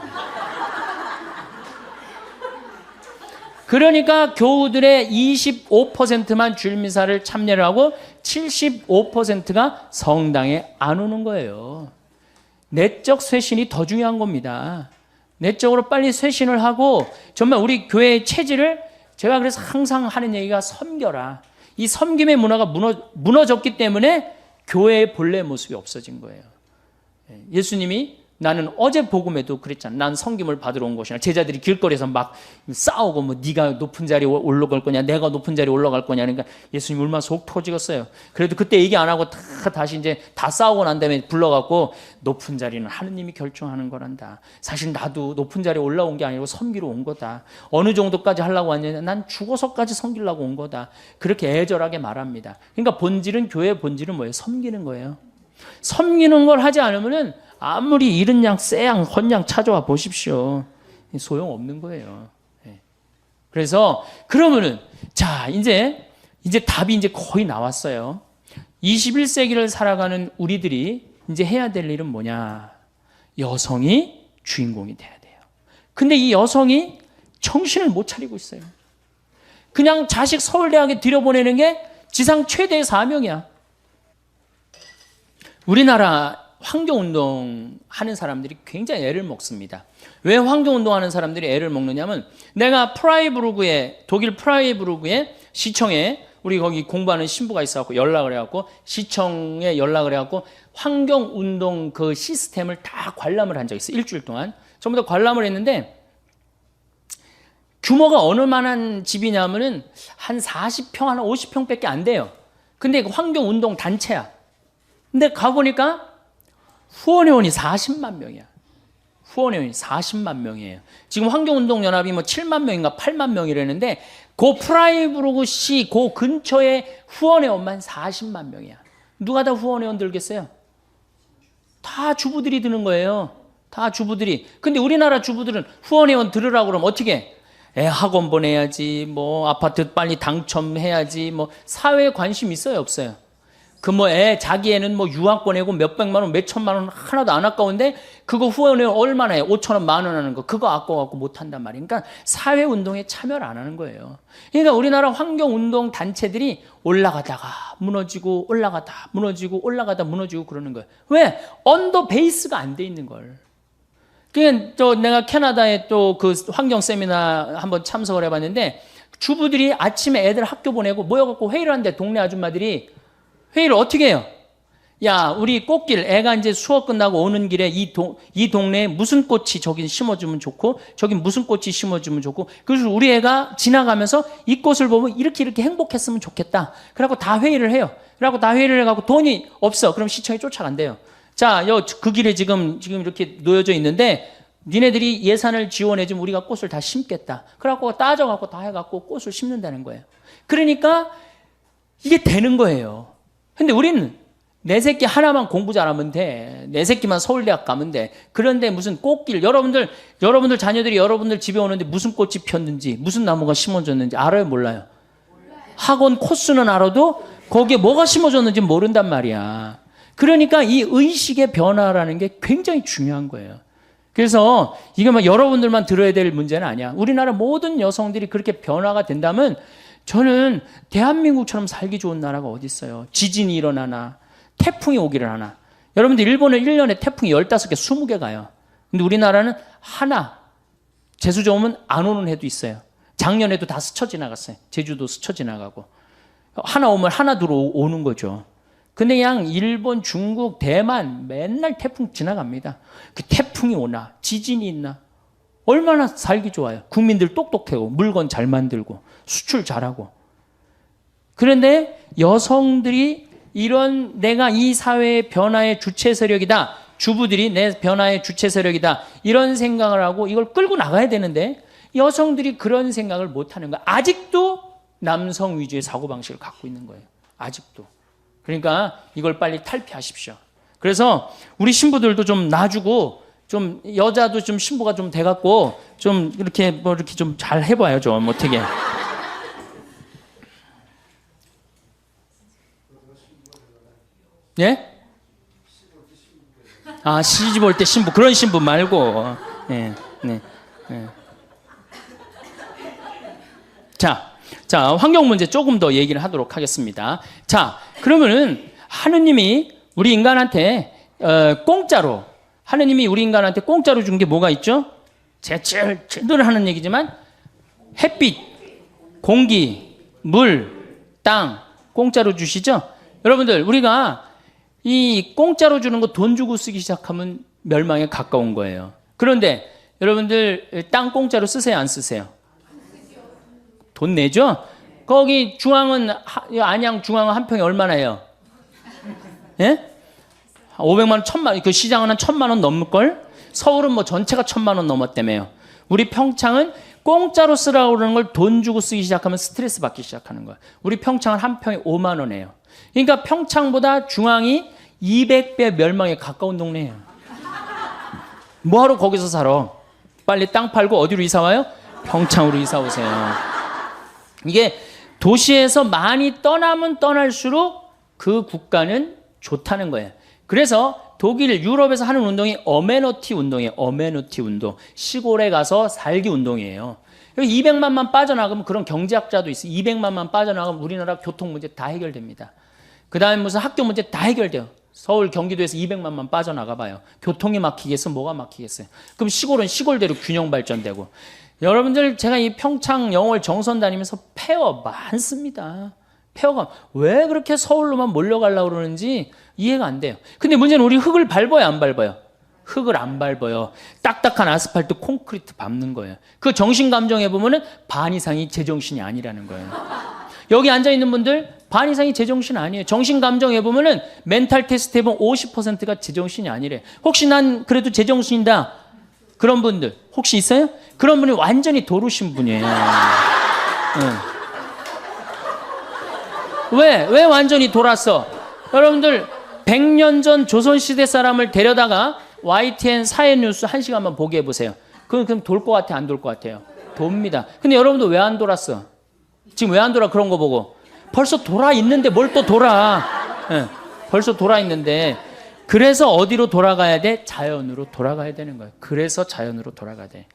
그러니까 교우들의 25%만 주일미사를 참여를 하고 75%가 성당에 안 오는 거예요. 내적 쇄신이 더 중요한 겁니다. 내적으로 빨리 쇄신을 하고 정말 우리 교회의 체질을 제가 그래서 항상 하는 얘기가 섬겨라. 이 섬김의 문화가 무너졌기 때문에 교회의 본래 모습이 없어진 거예요. 예수님이 나는 어제 복음에도 그랬잖아. 난 섬김을 받으러 온 것이나 제자들이 길거리에서 막 싸우고 뭐 네가 높은 자리에 올라갈 거냐 내가 높은 자리에 올라갈 거냐 그러니까 예수님 얼마나 속 터지겠어요. 그래도 그때 얘기 안 하고 다시 이제 다 싸우고 난 다음에 불러갖고 높은 자리는 하느님이 결정하는 거란다. 사실 나도 높은 자리에 올라온 게 아니고 섬기러 온 거다. 어느 정도까지 하려고 왔냐 난 죽어서까지 섬기려고 온 거다. 그렇게 애절하게 말합니다. 그러니까 본질은 교회의 본질은 뭐예요? 섬기는 거예요. 섬기는 걸 하지 않으면은 아무리 이른 양, 새 양, 헌 양 찾아와 보십시오. 소용없는 거예요. 그래서 그러면은 자, 이제 답이 이제 거의 나왔어요. 21세기를 살아가는 우리들이 이제 해야 될 일은 뭐냐? 여성이 주인공이 돼야 돼요. 근데 이 여성이 정신을 못 차리고 있어요. 그냥 자식 서울대학에 들여보내는 게 지상 최대의 사명이야. 우리나라 환경운동 하는 사람들이 굉장히 애를 먹습니다. 왜 환경운동 하는 사람들이 애를 먹느냐면 내가 독일 프라이부르그의 시청에 우리 거기 공부하는 신부가 있어갖고 연락을 해갖고 시청에 연락을 해갖고 환경운동 그 시스템을 다 관람을 한 적이 있어요. 일주일 동안. 전부 다 관람을 했는데 규모가 어느 만한 집이냐면은 한 40평, 한 50평 밖에 안 돼요. 근데 그 환경운동 단체야. 근데 가보니까 후원회원이 40만 명이야. 후원회원이 40만 명이에요. 지금 환경운동연합이 뭐 7만 명인가 8만 명이라는데 그 프라이부르그시 그 근처에 후원회원만 40만 명이야. 누가 다 후원회원 들겠어요? 다 주부들이 드는 거예요. 다 주부들이. 근데 우리나라 주부들은 후원회원 들으라고 그러면 어떻게 해? 애 학원 보내야지, 뭐 아파트 빨리 당첨해야지, 뭐 사회에 관심 있어요, 없어요? 자기 애는 뭐 유학 보내고 몇백만 원, 몇천만 원 하나도 안 아까운데 그거 후원회원 얼마나 해? 5천 원, 만 원 하는 거. 그거 아까워갖고 못 한단 말이에요. 그러니까 사회운동에 참여를 안 하는 거예요. 그러니까 우리나라 환경운동 단체들이 올라가다가 무너지고 올라가다 무너지고 올라가다 무너지고 그러는 거예요. 왜? 언더 베이스가 안 돼 있는 걸. 그러니까 내가 캐나다에 또 그 환경 세미나 한번 참석을 해봤는데 주부들이 아침에 애들 학교 보내고 모여갖고 회의를 하는데 동네 아줌마들이 회의를 어떻게 해요? 야, 우리 꽃길, 애가 이제 수업 끝나고 오는 길에 이 동네에 무슨 꽃이 저긴 심어주면 좋고, 저긴 무슨 꽃이 심어주면 좋고, 그래서 우리 애가 지나가면서 이 꽃을 보면 이렇게 행복했으면 좋겠다. 그래갖고 다 회의를 해요. 그래갖고 다 회의를 해갖고 돈이 없어. 그럼 시청에 쫓아간대요. 자, 그 길에 지금 이렇게 놓여져 있는데, 니네들이 예산을 지원해주면 우리가 꽃을 다 심겠다. 그래갖고 따져갖고 다 해갖고 꽃을 심는다는 거예요. 그러니까 이게 되는 거예요. 근데 우리는 내 새끼 하나만 공부 잘하면 돼. 내 새끼만 서울대학 가면 돼. 그런데 무슨 꽃길, 여러분들 자녀들이 여러분들 집에 오는데 무슨 꽃이 폈는지, 무슨 나무가 심어졌는지 알아요, 몰라요? 학원 코스는 알아도 거기에 뭐가 심어졌는지 모른단 말이야. 그러니까 이 의식의 변화라는 게 굉장히 중요한 거예요. 그래서 이게 막 여러분들만 들어야 될 문제는 아니야. 우리나라 모든 여성들이 그렇게 변화가 된다면 저는 대한민국처럼 살기 좋은 나라가 어디 있어요? 지진이 일어나나 태풍이 오기를 하나. 여러분들 일본은 1년에 태풍이 15개, 20개 가요. 근데 우리나라는 하나, 재수 좋으면 안 오는 해도 있어요. 작년에도 다 스쳐 지나갔어요. 제주도 스쳐 지나가고. 하나 오면 하나 들어오는 거죠. 근데 그냥 일본, 중국, 대만 맨날 태풍 지나갑니다. 그 태풍이 오나 지진이 있나 얼마나 살기 좋아요. 국민들 똑똑하고 물건 잘 만들고 수출 잘하고. 그런데 여성들이 이런 내가 이 사회의 변화의 주체 세력이다. 주부들이 내 변화의 주체 세력이다. 이런 생각을 하고 이걸 끌고 나가야 되는데 여성들이 그런 생각을 못하는 거야. 아직도 남성 위주의 사고방식을 갖고 있는 거예요. 아직도. 그러니까 이걸 빨리 탈피하십시오. 그래서 우리 신부들도 좀 놔주고 좀 여자도 좀 신부가 좀 돼갖고 좀 이렇게 좀 잘 해봐요. 좀 어떻게. 예? 아, 시집 올 때 신부. 그런 신부 말고. 네. 자, 환경 문제 조금 더 얘기를 하도록 하겠습니다. 자, 그러면은 하느님이 우리 인간한테 공짜로 하느님이 우리 인간한테 공짜로 준 게 뭐가 있죠? 제가 늘 하는 얘기지만 햇빛, 공기, 물, 땅 공짜로 주시죠? 여러분들 우리가 이 공짜로 주는 거 돈 주고 쓰기 시작하면 멸망에 가까운 거예요. 그런데 여러분들 땅 공짜로 쓰세요, 안 쓰세요? 돈 내죠? 거기 중앙은, 안양 중앙은 한 평에 얼마나 해요? 예? 500만 원, 1000만 원, 그 시장은 한 1000만 원 넘을걸? 서울은 뭐 전체가 1000만 원 넘었다며요. 우리 평창은 공짜로 쓰라고 그러는 걸 돈 주고 쓰기 시작하면 스트레스 받기 시작하는 거예요. 우리 평창은 한 평에 5만 원이에요. 그러니까 평창보다 중앙이 200배 멸망에 가까운 동네예요. 뭐하러 거기서 살아? 빨리 땅 팔고 어디로 이사 와요? 평창으로 이사 오세요. 이게 도시에서 많이 떠나면 떠날수록 그 국가는 좋다는 거예요. 그래서 독일, 유럽에서 하는 운동이 어메너티 운동이에요. 어메너티 운동. 시골에 가서 살기 운동이에요. 200만만 빠져나가면 그런 경제학자도 있어요. 200만만 빠져나가면 우리나라 교통 문제 다 해결됩니다. 그 다음에 무슨 학교 문제 다 해결돼요. 서울, 경기도에서 200만만 빠져나가 봐요. 교통이 막히겠어? 뭐가 막히겠어요? 그럼 시골은 시골대로 균형 발전되고. 여러분들, 제가 이 평창 영월 정선 다니면서 폐허 많습니다. 폐허가 왜 그렇게 서울로만 몰려가려고 그러는지 이해가 안 돼요. 근데 문제는 우리 흙을 밟아요, 안 밟아요? 흙을 안 밟아요. 딱딱한 아스팔트, 콘크리트 밟는 거예요. 그 정신 감정해 보면은 반 이상이 제정신이 아니라는 거예요. 여기 앉아 있는 분들 반 이상이 제정신 아니에요. 정신 감정해 보면은 멘탈 테스트 해보면 50%가 제정신이 아니래. 혹시 난 그래도 제정신이다. 그런 분들 혹시 있어요? 그런 분이 완전히 도루신 분이에요. 왜 완전히 돌았어? 여러분들 100년 전 조선시대 사람을 데려다가 YTN 사회뉴스 1시간만 보게 해보세요. 그럼 돌 것 같아, 안 돌 것 같아요? 돕니다. 근데 여러분들 왜 안 돌았어? 지금 왜 안 돌아? 그런 거 보고. 벌써 돌아 있는데 뭘 또 돌아. 벌써 돌아 있는데. 그래서 어디로 돌아가야 돼? 자연으로 돌아가야 되는 거예요. 그래서 자연으로 돌아가야 돼.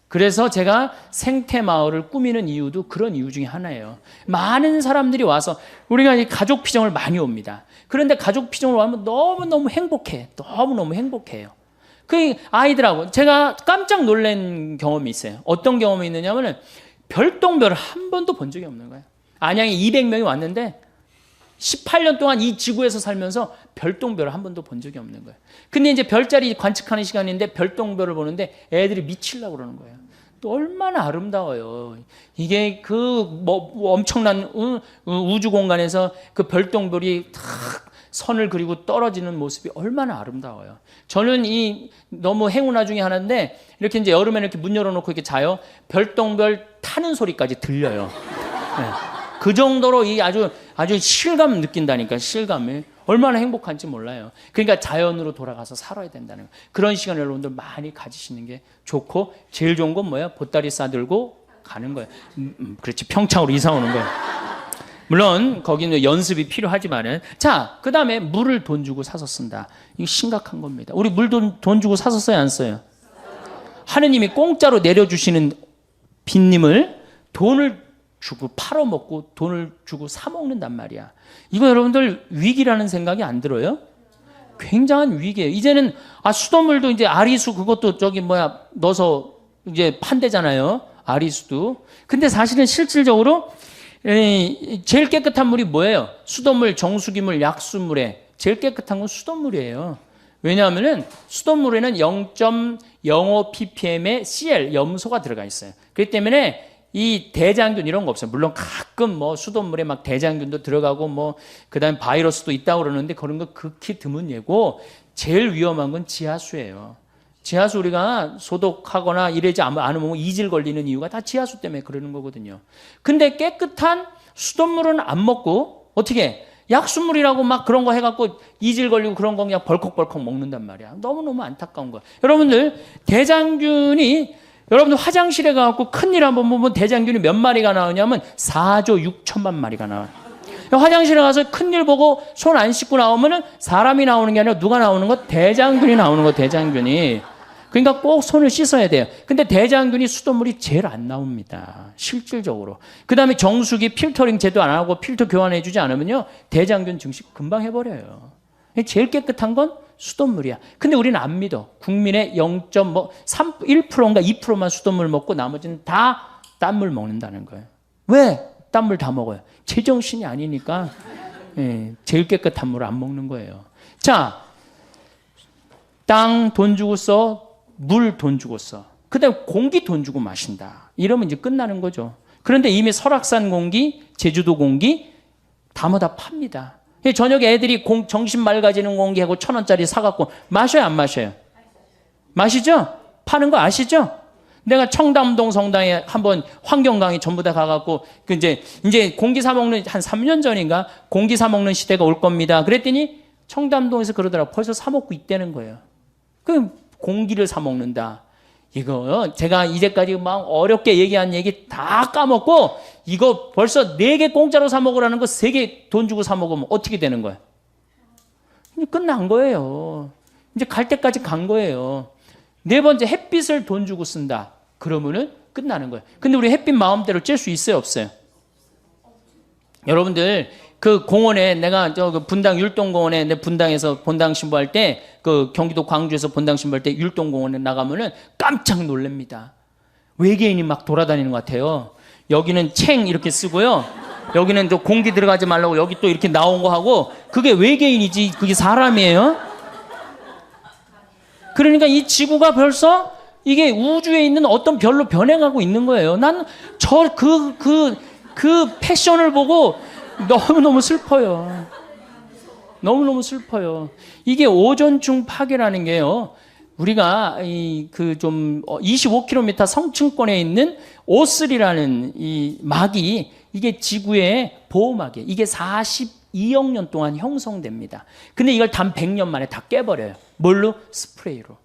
그래서 제가 생태마을을 꾸미는 이유도 그런 이유 중에 하나예요. 많은 사람들이 와서 우리가 가족 피정을 많이 옵니다. 그런데 가족 피정을 오면 너무너무 행복해. 너무너무 행복해요. 그 아이들하고 제가 깜짝 놀란 경험이 있어요. 어떤 경험이 있느냐면 별똥별을 한 번도 본 적이 없는 거예요. 안양에 200명이 왔는데 18년 동안 이 지구에서 살면서 별똥별을 한 번도 본 적이 없는 거예요. 근데 이제 별자리 관측하는 시간인데 별똥별을 보는데 애들이 미치려고 그러는 거예요. 또 얼마나 아름다워요. 이게 엄청난 우주 공간에서 그 별똥별이 탁 선을 그리고 떨어지는 모습이 얼마나 아름다워요. 저는 너무 행운아 중에 하나인데 이렇게 이제 여름에는 이렇게 문 열어놓고 이렇게 자요. 별똥별 타는 소리까지 들려요. 네. 그 정도로 아주 실감 느낀다니까, 실감을. 얼마나 행복한지 몰라요. 그러니까 자연으로 돌아가서 살아야 된다는 거예요. 그런 시간을 여러분들 많이 가지시는 게 좋고, 제일 좋은 건 뭐예요? 보따리 싸들고 가는 거예요. 그렇지, 평창으로 이사 오는 거예요. 물론 거기는 연습이 필요하지만은. 자, 그 다음에 물을 돈 주고 사서 쓴다. 이거 심각한 겁니다. 우리 물 돈 주고 사서 써요, 안 써요? 하느님이 공짜로 내려주시는 빈님을 돈을 주고 팔아먹고 돈을 주고 사먹는단 말이야. 이거 여러분들 위기라는 생각이 안 들어요? 굉장한 위기예요. 이제는 수돗물도 이제 아리수 그것도 넣어서 이제 판대잖아요. 아리수도. 근데 사실은 실질적으로 제일 깨끗한 물이 뭐예요? 수돗물, 정수기물, 약수물에 제일 깨끗한 건 수돗물이에요. 왜냐하면은 수돗물에는 0.05 ppm의 Cl, 염소가 들어가 있어요. 그렇기 때문에 이 대장균 이런 거 없어요. 물론 가끔 수돗물에 막 대장균도 들어가고 그다음에 바이러스도 있다고 그러는데 그런 거 극히 드문 예고, 제일 위험한 건 지하수예요. 지하수 우리가 소독하거나 이러지 않으면 이질 걸리는 이유가 다 지하수 때문에 그러는 거거든요. 근데 깨끗한 수돗물은 안 먹고 어떻게 약수물이라고 막 그런 거 해갖고 이질 걸리고 그런 거 그냥 벌컥벌컥 먹는단 말이야. 너무너무 안타까운 거야. 여러분들 여러분들 화장실에 가갖고 큰일 한번 보면 대장균이 몇 마리가 나오냐면 4조 6천만 마리가 나와요. 화장실에 가서 큰일 보고 손 안 씻고 나오면은 사람이 나오는 게 아니라 누가 나오는 거? 대장균이 나오는 거, 대장균이. 그러니까 꼭 손을 씻어야 돼요. 근데 대장균이 수돗물이 제일 안 나옵니다. 실질적으로. 그 다음에 정수기 필터링 제도 안 하고 필터 교환해주지 않으면요, 대장균 증식 금방 해버려요. 제일 깨끗한 건 수돗물이야. 근데 우리는 안 믿어. 국민의 1%인가 2%만 수돗물 먹고 나머지는 다 딴물 먹는다는 거예요. 왜? 딴물 다 먹어요. 제정신이 아니니까 제일 깨끗한 물을 안 먹는 거예요. 자, 땅 돈 주고 써, 물 돈 주고 써. 그다음에 공기 돈 주고 마신다. 이러면 이제 끝나는 거죠. 그런데 이미 설악산 공기, 제주도 공기 다 팝니다. 저녁에 애들이 정신 맑아지는 공기하고 1,000원짜리 사갖고 마셔요, 안 마셔요? 마시죠? 파는 거 아시죠? 내가 청담동 성당에 한번 환경 강의 전부 다 가갖고 이제 공기 사 먹는 한 3년 전인가 공기 사 먹는 시대가 올 겁니다. 그랬더니 청담동에서 그러더라고. 벌써 사 먹고 있다는 거예요. 그 공기를 사 먹는다. 이거 제가 이제까지 막 어렵게 얘기한 얘기 다 까먹고 이거 벌써 4개 공짜로 사 먹으라는 거 3개 돈 주고 사 먹으면 어떻게 되는 거야? 이제 끝난 거예요. 이제 갈 때까지 간 거예요. 4번째, 햇빛을 돈 주고 쓴다. 그러면은 끝나는 거예요. 근데 우리 햇빛 마음대로 쬐 수 있어요, 없어요? 여러분들 그 공원에 내가 그 분당 율동공원에 내 분당에서 본당 신부할 때 그 경기도 광주에서 본당 신부할 때 율동공원에 나가면은 깜짝 놀랍니다. 외계인이 막 돌아다니는 것 같아요. 여기는 챙 이렇게 쓰고요. 여기는 또 공기 들어가지 말라고 여기 또 이렇게 나온 거 하고 그게 외계인이지 그게 사람이에요? 그러니까 이 지구가 벌써 이게 우주에 있는 어떤 별로 변해가고 있는 거예요. 난 그 패션을 보고 너무너무 슬퍼요. 너무너무 슬퍼요. 이게 오존층 파괴라는 게요. 우리가 그 좀 25km 성층권에 있는 O3라는 이 막이 이게 지구의 보호막이에요. 이게 42억 년 동안 형성됩니다. 근데 이걸 단 100년 만에 다 깨버려요. 뭘로? 스프레이로.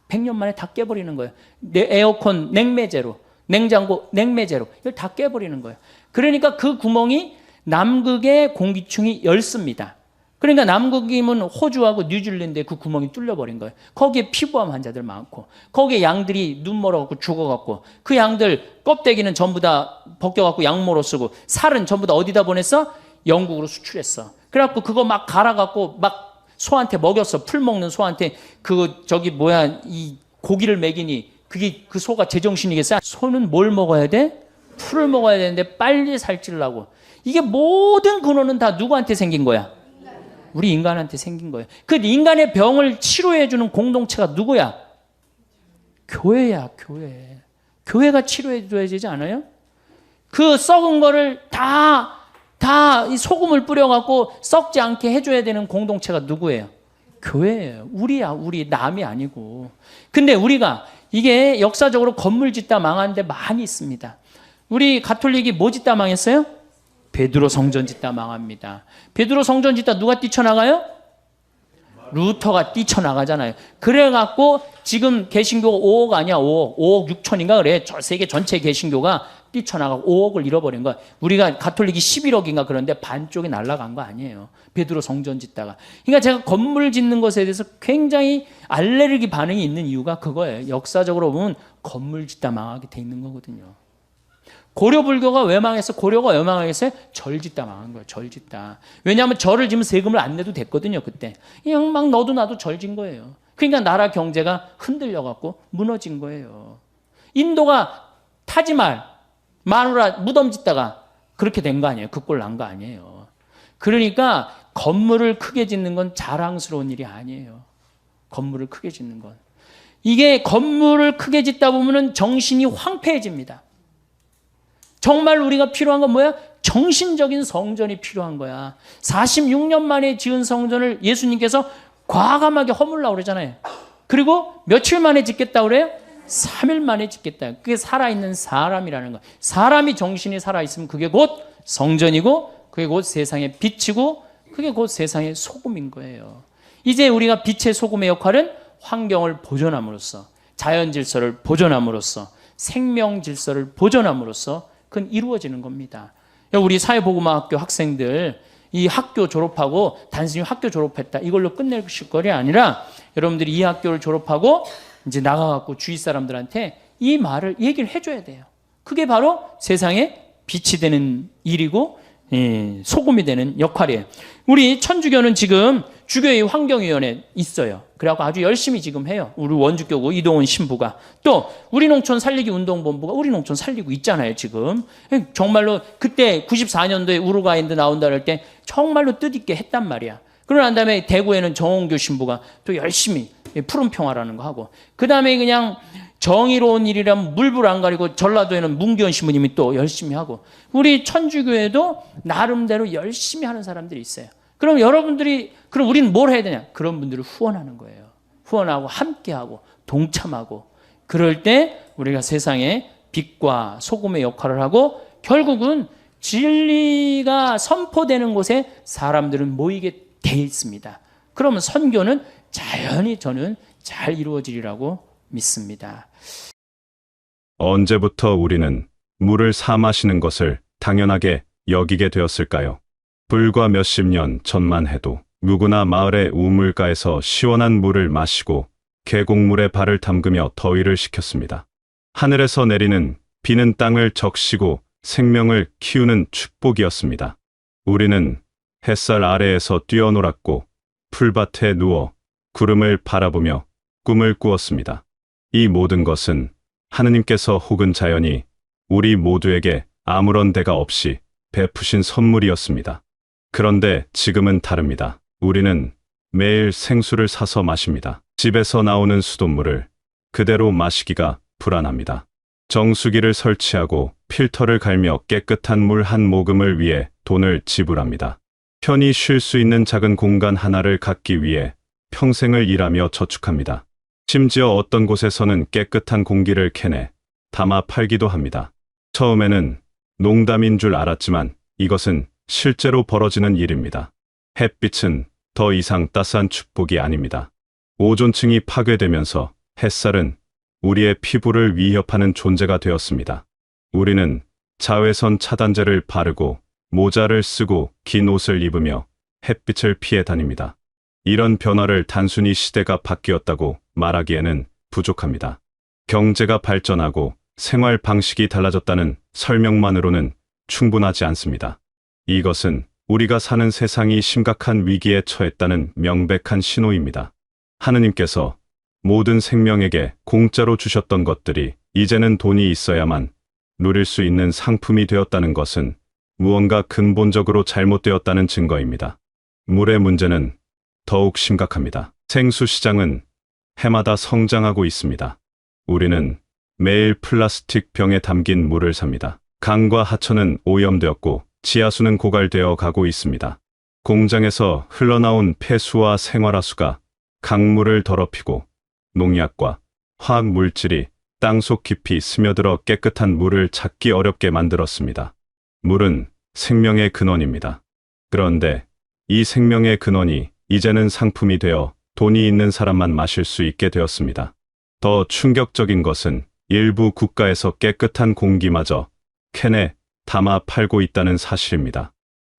100년 만에 다 깨버리는 거예요. 에어컨 냉매제로, 냉장고 냉매제로 이걸 다 깨버리는 거예요. 그러니까 그 구멍이 남극의 공기층이 얇습니다. 그러니까 남극이면 호주하고 뉴질랜드에 그 구멍이 뚫려버린 거예요. 거기에 피부암 환자들 많고 거기에 양들이 눈 멀어갖고 죽어갖고 그 양들 껍데기는 전부 다 벗겨갖고 약모로 쓰고 살은 전부 다 어디다 보냈어? 영국으로 수출했어. 그래갖고 그거 막 갈아갖고 막 소한테 먹였어. 풀 먹는 소한테 이 고기를 먹이니 그게 그 소가 제정신이겠어? 소는 뭘 먹어야 돼? 풀을 먹어야 되는데 빨리 살찌려고. 이게 모든 근원은 다 누구한테 생긴 거야? 우리 인간한테 생긴 거예요. 그 인간의 병을 치료해주는 공동체가 누구야? 교회야, 교회. 교회가 치료해줘야 되지 않아요? 그 썩은 거를 다 이 소금을 뿌려갖고 썩지 않게 해줘야 되는 공동체가 누구예요? 교회예요. 우리야, 우리. 남이 아니고. 근데 우리가 이게 역사적으로 건물 짓다 망한 데 많이 있습니다. 우리 가톨릭이 뭐 짓다 망했어요? 베드로 성전 짓다 망합니다. 베드로 성전 짓다 누가 뛰쳐나가요? 루터가 뛰쳐나가잖아요. 그래갖고 지금 개신교가 5억 아니야, 5억 6천인가 그래. 세계 전체 개신교가 뛰쳐나가고 5억을 잃어버린 거야. 우리가 가톨릭이 11억인가 그런데 반쪽이 날아간 거 아니에요. 베드로 성전 짓다가. 그러니까 제가 건물 짓는 것에 대해서 굉장히 알레르기 반응이 있는 이유가 그거예요. 역사적으로 보면 건물 짓다 망하게 돼 있는 거거든요. 고려불교가 왜 망했어? 고려가 왜 망하겠어요? 절 짓다 망한 거예요. 절 짓다. 왜냐하면 절을 지면 세금을 안 내도 됐거든요. 그때. 그냥 막 너도 나도 절 진 거예요. 그러니까 나라 경제가 흔들려갖고 무너진 거예요. 인도가 타지말, 마누라 무덤 짓다가 그렇게 된 거 아니에요. 그 꼴 난 거 아니에요. 그러니까 건물을 크게 짓는 건 자랑스러운 일이 아니에요. 건물을 크게 짓는 건. 이게 건물을 크게 짓다 보면은 정신이 황폐해집니다. 정말 우리가 필요한 건 뭐야? 정신적인 성전이 필요한 거야. 46년 만에 지은 성전을 예수님께서 과감하게 허물라고 그러잖아요. 그리고 며칠 만에 짓겠다고 그래요? 3일 만에 짓겠다. 그게 살아있는 사람이라는 거야. 사람이 정신이 살아있으면 그게 곧 성전이고 그게 곧 세상의 빛이고 그게 곧 세상의 소금인 거예요. 이제 우리가 빛의 소금의 역할은 환경을 보존함으로써 자연 질서를 보존함으로써 생명 질서를 보존함으로써 그건 이루어지는 겁니다. 우리 사회복음학교 학생들 이 학교 졸업하고 단순히 학교 졸업했다 이걸로 끝내실 거리 아니라 여러분들이 이 학교를 졸업하고 이제 나가갖고 주위 사람들한테 이 말을 얘기를 해줘야 돼요. 그게 바로 세상에 빛이 되는 일이고 소금이 되는 역할이에요. 우리 천주교는 지금 주교의 환경위원회 있어요. 그래갖고 아주 열심히 지금 해요. 우리 원주교구 이동훈 신부가. 또 우리 농촌 살리기 운동본부가 우리 농촌 살리고 있잖아요. 지금. 정말로 그때 94년도에 우루과이인드 나온다 할 때 정말로 뜻있게 했단 말이야. 그러고 난 다음에 대구에는 정홍교 신부가 또 열심히 푸른 평화라는 거 하고, 그 다음에 그냥 정의로운 일이라면 물불 안 가리고 전라도에는 문기원 신부님이 또 열심히 하고, 우리 천주교에도 나름대로 열심히 하는 사람들이 있어요. 그럼 여러분들이, 그럼 우리는 뭘 해야 되냐? 그런 분들을 후원하는 거예요. 후원하고 함께하고 동참하고, 그럴 때 우리가 세상에 빛과 소금의 역할을 하고, 결국은 진리가 선포되는 곳에 사람들은 모이게 돼 있습니다. 그러면 선교는 자연히 저는 잘 이루어지리라고 믿습니다. 언제부터 우리는 물을 사 마시는 것을 당연하게 여기게 되었을까요? 불과 몇십 년 전만 해도 누구나 마을의 우물가에서 시원한 물을 마시고 계곡물에 발을 담그며 더위를 식혔습니다. 하늘에서 내리는 비는 땅을 적시고 생명을 키우는 축복이었습니다. 우리는 햇살 아래에서 뛰어놀았고 풀밭에 누워 구름을 바라보며 꿈을 꾸었습니다. 이 모든 것은 하느님께서 혹은 자연이 우리 모두에게 아무런 대가 없이 베푸신 선물이었습니다. 그런데 지금은 다릅니다. 우리는 매일 생수를 사서 마십니다. 집에서 나오는 수돗물을 그대로 마시기가 불안합니다. 정수기를 설치하고 필터를 갈며 깨끗한 물 한 모금을 위해 돈을 지불합니다. 편히 쉴 수 있는 작은 공간 하나를 갖기 위해 평생을 일하며 저축합니다. 심지어 어떤 곳에서는 깨끗한 공기를 캐내 담아 팔기도 합니다. 처음에는 농담인 줄 알았지만 이것은 실제로 벌어지는 일입니다. 햇빛은 더 이상 따스한 축복이 아닙니다. 오존층이 파괴되면서 햇살은 우리의 피부를 위협하는 존재가 되었습니다. 우리는 자외선 차단제를 바르고 모자를 쓰고 긴 옷을 입으며 햇빛을 피해 다닙니다. 이런 변화를 단순히 시대가 바뀌었다고 말하기에는 부족합니다. 경제가 발전하고 생활 방식이 달라졌다는 설명만으로는 충분하지 않습니다. 이것은 우리가 사는 세상이 심각한 위기에 처했다는 명백한 신호입니다. 하느님께서 모든 생명에게 공짜로 주셨던 것들이 이제는 돈이 있어야만 누릴 수 있는 상품이 되었다는 것은 무언가 근본적으로 잘못되었다는 증거입니다. 물의 문제는 더욱 심각합니다. 생수 시장은 해마다 성장하고 있습니다. 우리는 매일 플라스틱 병에 담긴 물을 삽니다. 강과 하천은 오염되었고 지하수는 고갈되어 가고 있습니다. 공장에서 흘러나온 폐수와 생활하수가 강물을 더럽히고 농약과 화학 물질이 땅속 깊이 스며들어 깨끗한 물을 찾기 어렵게 만들었습니다. 물은 생명의 근원입니다. 그런데 이 생명의 근원이 이제는 상품이 되어 돈이 있는 사람만 마실 수 있게 되었습니다. 더 충격적인 것은 일부 국가에서 깨끗한 공기마저 캔에 담아 팔고 있다는 사실입니다.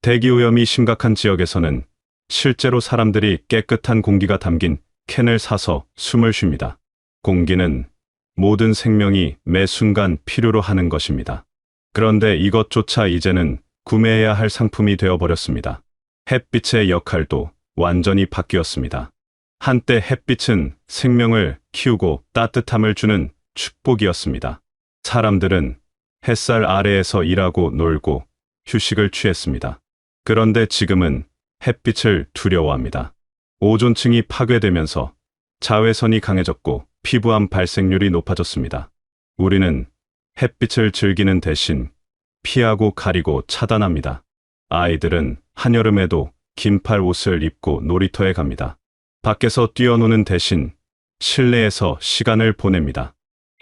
대기오염이 심각한 지역에서는 실제로 사람들이 깨끗한 공기가 담긴 캔을 사서 숨을 쉽니다. 공기는 모든 생명이 매 순간 필요로 하는 것입니다. 그런데 이것조차 이제는 구매해야 할 상품이 되어버렸습니다. 햇빛의 역할도 완전히 바뀌었습니다. 한때 햇빛은 생명을 키우고 따뜻함을 주는 축복이었습니다. 사람들은 햇살 아래에서 일하고 놀고 휴식을 취했습니다. 그런데 지금은 햇빛을 두려워합니다. 오존층이 파괴되면서 자외선이 강해졌고 피부암 발생률이 높아졌습니다. 우리는 햇빛을 즐기는 대신 피하고 가리고 차단합니다. 아이들은 한여름에도 긴팔 옷을 입고 놀이터에 갑니다. 밖에서 뛰어노는 대신 실내에서 시간을 보냅니다.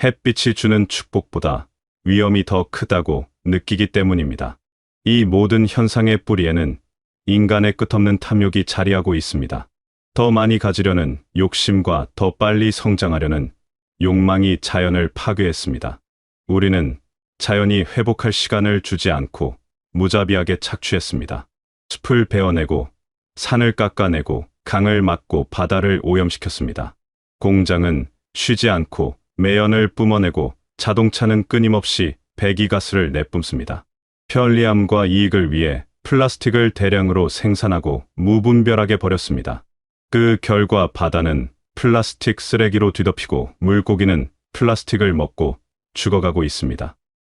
햇빛이 주는 축복보다 위험이 더 크다고 느끼기 때문입니다. 이 모든 현상의 뿌리에는 인간의 끝없는 탐욕이 자리하고 있습니다. 더 많이 가지려는 욕심과 더 빨리 성장하려는 욕망이 자연을 파괴했습니다. 우리는 자연이 회복할 시간을 주지 않고 무자비하게 착취했습니다. 숲을 베어내고 산을 깎아내고 강을 막고 바다를 오염시켰습니다. 공장은 쉬지 않고 매연을 뿜어내고 자동차는 끊임없이 배기가스를 내뿜습니다. 편리함과 이익을 위해 플라스틱을 대량으로 생산하고 무분별하게 버렸습니다. 그 결과 바다는 플라스틱 쓰레기로 뒤덮이고 물고기는 플라스틱을 먹고 죽어가고 있습니다.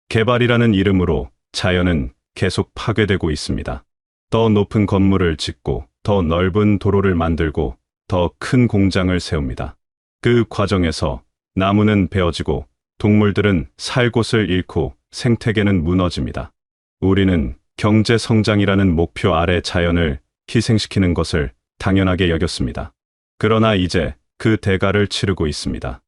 개발이라는 이름으로 자연은 계속 파괴되고 있습니다. 더 높은 건물을 짓고 더 넓은 도로를 만들고 더 큰 공장을 세웁니다. 그 과정에서 나무는 베어지고 동물들은 살 곳을 잃고 생태계는 무너집니다. 우리는 경제 성장이라는 목표 아래 자연을 희생시키는 것을 당연하게 여겼습니다. 그러나 이제 그 대가를 치르고 있습니다.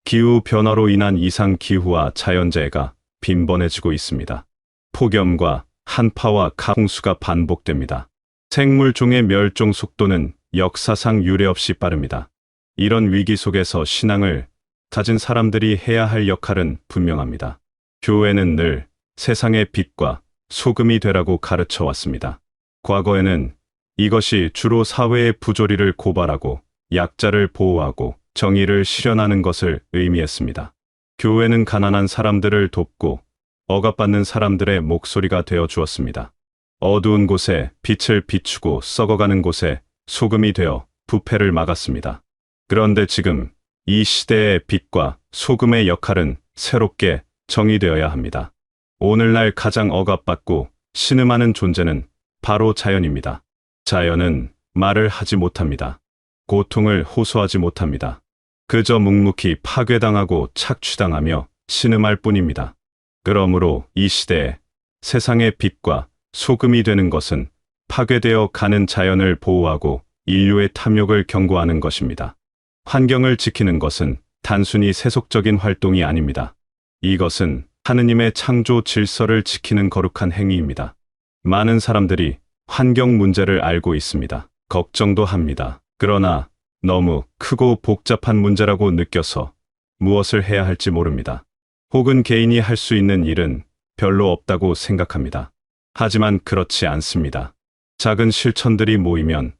기후 변화로 인한 이상 기후와 자연재해가 빈번해지고 있습니다. 폭염과 한파와 강수가 반복됩니다. 생물종의 멸종 속도는 역사상 유례 없이 빠릅니다. 이런 위기 속에서 신앙을 가진 사람들이 해야 할 역할은 분명합니다. 교회는 늘 세상의 빛과 소금이 되라고 가르쳐 왔습니다. 과거에는 이것이 주로 사회의 부조리를 고발하고 약자를 보호하고 정의를 실현하는 것을 의미했습니다. 교회는 가난한 사람들을 돕고 억압받는 사람들의 목소리가 되어 주었습니다. 어두운 곳에 빛을 비추고 썩어가는 곳에 소금이 되어 부패를 막았습니다. 그런데 지금 이 시대의 빛과 소금의 역할은 새롭게 정의되어야 합니다. 오늘날 가장 억압받고 신음하는 존재는 바로 자연입니다. 자연은 말을 하지 못합니다. 고통을 호소하지 못합니다. 그저 묵묵히 파괴당하고 착취당하며 신음할 뿐입니다. 그러므로 이 시대에 세상의 빛과 소금이 되는 것은 파괴되어 가는 자연을 보호하고 인류의 탐욕을 경고하는 것입니다. 환경을 지키는 것은 단순히 세속적인 활동이 아닙니다. 이것은 하느님의 창조 질서를 지키는 거룩한 행위입니다. 많은 사람들이 환경 문제를 알고 있습니다. 걱정도 합니다. 그러나 너무 크고 복잡한 문제라고 느껴서 무엇을 해야 할지 모릅니다. 혹은 개인이 할 수 있는 일은 별로 없다고 생각합니다. 하지만 그렇지 않습니다. 작은 실천들이 모이면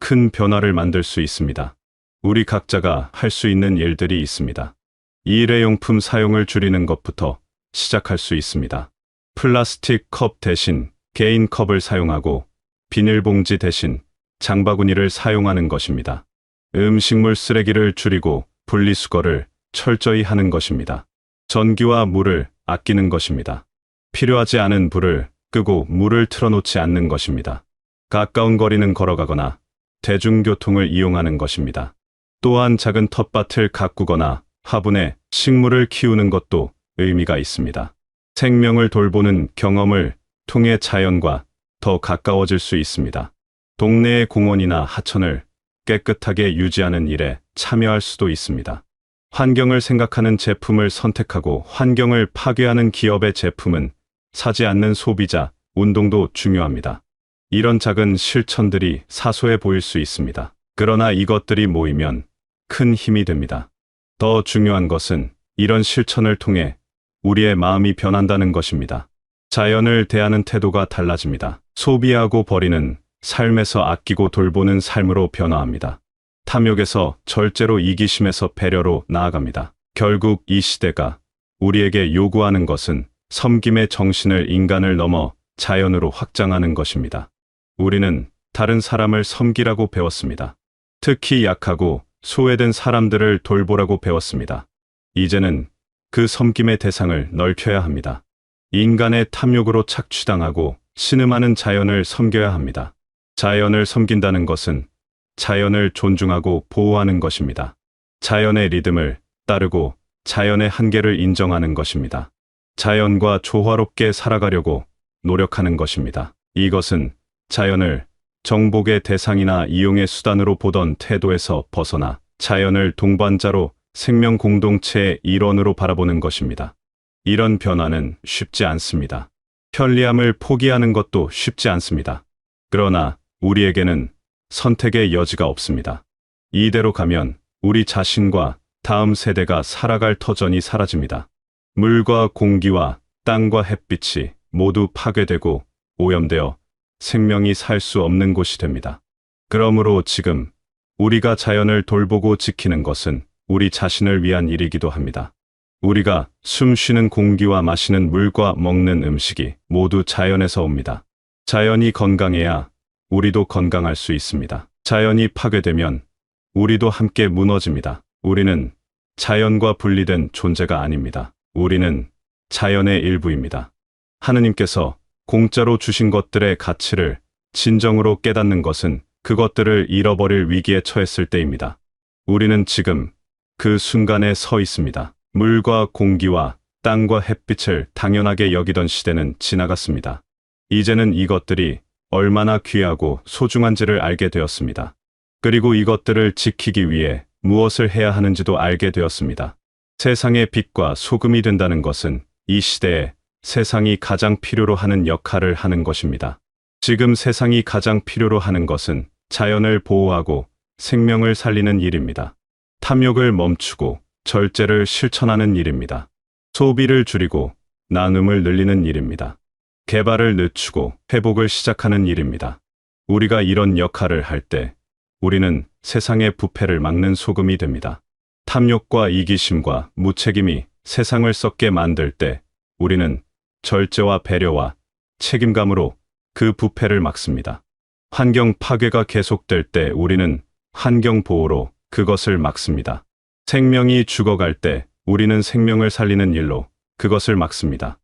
큰 변화를 만들 수 있습니다. 우리 각자가 할 수 있는 일들이 있습니다. 일회용품 사용을 줄이는 것부터 시작할 수 있습니다. 플라스틱 컵 대신 개인 컵을 사용하고 비닐봉지 대신 장바구니를 사용하는 것입니다. 음식물 쓰레기를 줄이고 분리수거를 철저히 하는 것입니다. 전기와 물을 아끼는 것입니다. 필요하지 않은 불을 끄고 물을 틀어놓지 않는 것입니다. 가까운 거리는 걸어가거나 대중교통을 이용하는 것입니다. 또한 작은 텃밭을 가꾸거나 화분에 식물을 키우는 것도 의미가 있습니다. 생명을 돌보는 경험을 통해 자연과 더 가까워질 수 있습니다. 동네의 공원이나 하천을 깨끗하게 유지하는 일에 참여할 수도 있습니다. 환경을 생각하는 제품을 선택하고 환경을 파괴하는 기업의 제품은 사지 않는 소비자 운동도 중요합니다. 이런 작은 실천들이 사소해 보일 수 있습니다. 그러나 이것들이 모이면 큰 힘이 됩니다. 더 중요한 것은 이런 실천을 통해 우리의 마음이 변한다는 것입니다. 자연을 대하는 태도가 달라집니다. 소비하고 버리는 삶에서 아끼고 돌보는 삶으로 변화합니다. 탐욕에서 절제로 이기심에서 배려로 나아갑니다. 결국 이 시대가 우리에게 요구하는 것은 섬김의 정신을 인간을 넘어 자연으로 확장하는 것입니다. 우리는 다른 사람을 섬기라고 배웠습니다. 특히 약하고 소외된 사람들을 돌보라고 배웠습니다. 이제는 그 섬김의 대상을 넓혀야 합니다. 인간의 탐욕으로 착취당하고 신음하는 자연을 섬겨야 합니다. 자연을 섬긴다는 것은 자연을 존중하고 보호하는 것입니다. 자연의 리듬을 따르고 자연의 한계를 인정하는 것입니다. 자연과 조화롭게 살아가려고 노력하는 것입니다. 이것은 자연을 정복의 대상이나 이용의 수단으로 보던 태도에서 벗어나 자연을 동반자로 생명 공동체의 일원으로 바라보는 것입니다. 이런 변화는 쉽지 않습니다. 편리함을 포기하는 것도 쉽지 않습니다. 그러나 우리에게는 선택의 여지가 없습니다. 이대로 가면 우리 자신과 다음 세대가 살아갈 터전이 사라집니다. 물과 공기와 땅과 햇빛이 모두 파괴되고 오염되어 생명이 살 수 없는 곳이 됩니다. 그러므로 지금 우리가 자연을 돌보고 지키는 것은 우리 자신을 위한 일이기도 합니다. 우리가 숨 쉬는 공기와 마시는 물과 먹는 음식이 모두 자연에서 옵니다. 자연이 건강해야 우리도 건강할 수 있습니다. 자연이 파괴되면 우리도 함께 무너집니다. 우리는 자연과 분리된 존재가 아닙니다. 우리는 자연의 일부입니다. 하느님께서 공짜로 주신 것들의 가치를 진정으로 깨닫는 것은 그것들을 잃어버릴 위기에 처했을 때입니다. 우리는 지금 그 순간에 서 있습니다. 물과 공기와 땅과 햇빛을 당연하게 여기던 시대는 지나갔습니다. 이제는 이것들이 얼마나 귀하고 소중한지를 알게 되었습니다. 그리고 이것들을 지키기 위해 무엇을 해야 하는지도 알게 되었습니다. 세상의 빛과 소금이 된다는 것은 이 시대에 세상이 가장 필요로 하는 역할을 하는 것입니다. 지금 세상이 가장 필요로 하는 것은 자연을 보호하고 생명을 살리는 일입니다. 탐욕을 멈추고 절제를 실천하는 일입니다. 소비를 줄이고 나눔을 늘리는 일입니다. 개발을 늦추고 회복을 시작하는 일입니다. 우리가 이런 역할을 할 때 우리는 세상의 부패를 막는 소금이 됩니다. 탐욕과 이기심과 무책임이 세상을 썩게 만들 때 우리는 절제와 배려와 책임감으로 그 부패를 막습니다. 환경 파괴가 계속될 때 우리는 환경 보호로 그것을 막습니다. 생명이 죽어갈 때 우리는 생명을 살리는 일로 그것을 막습니다.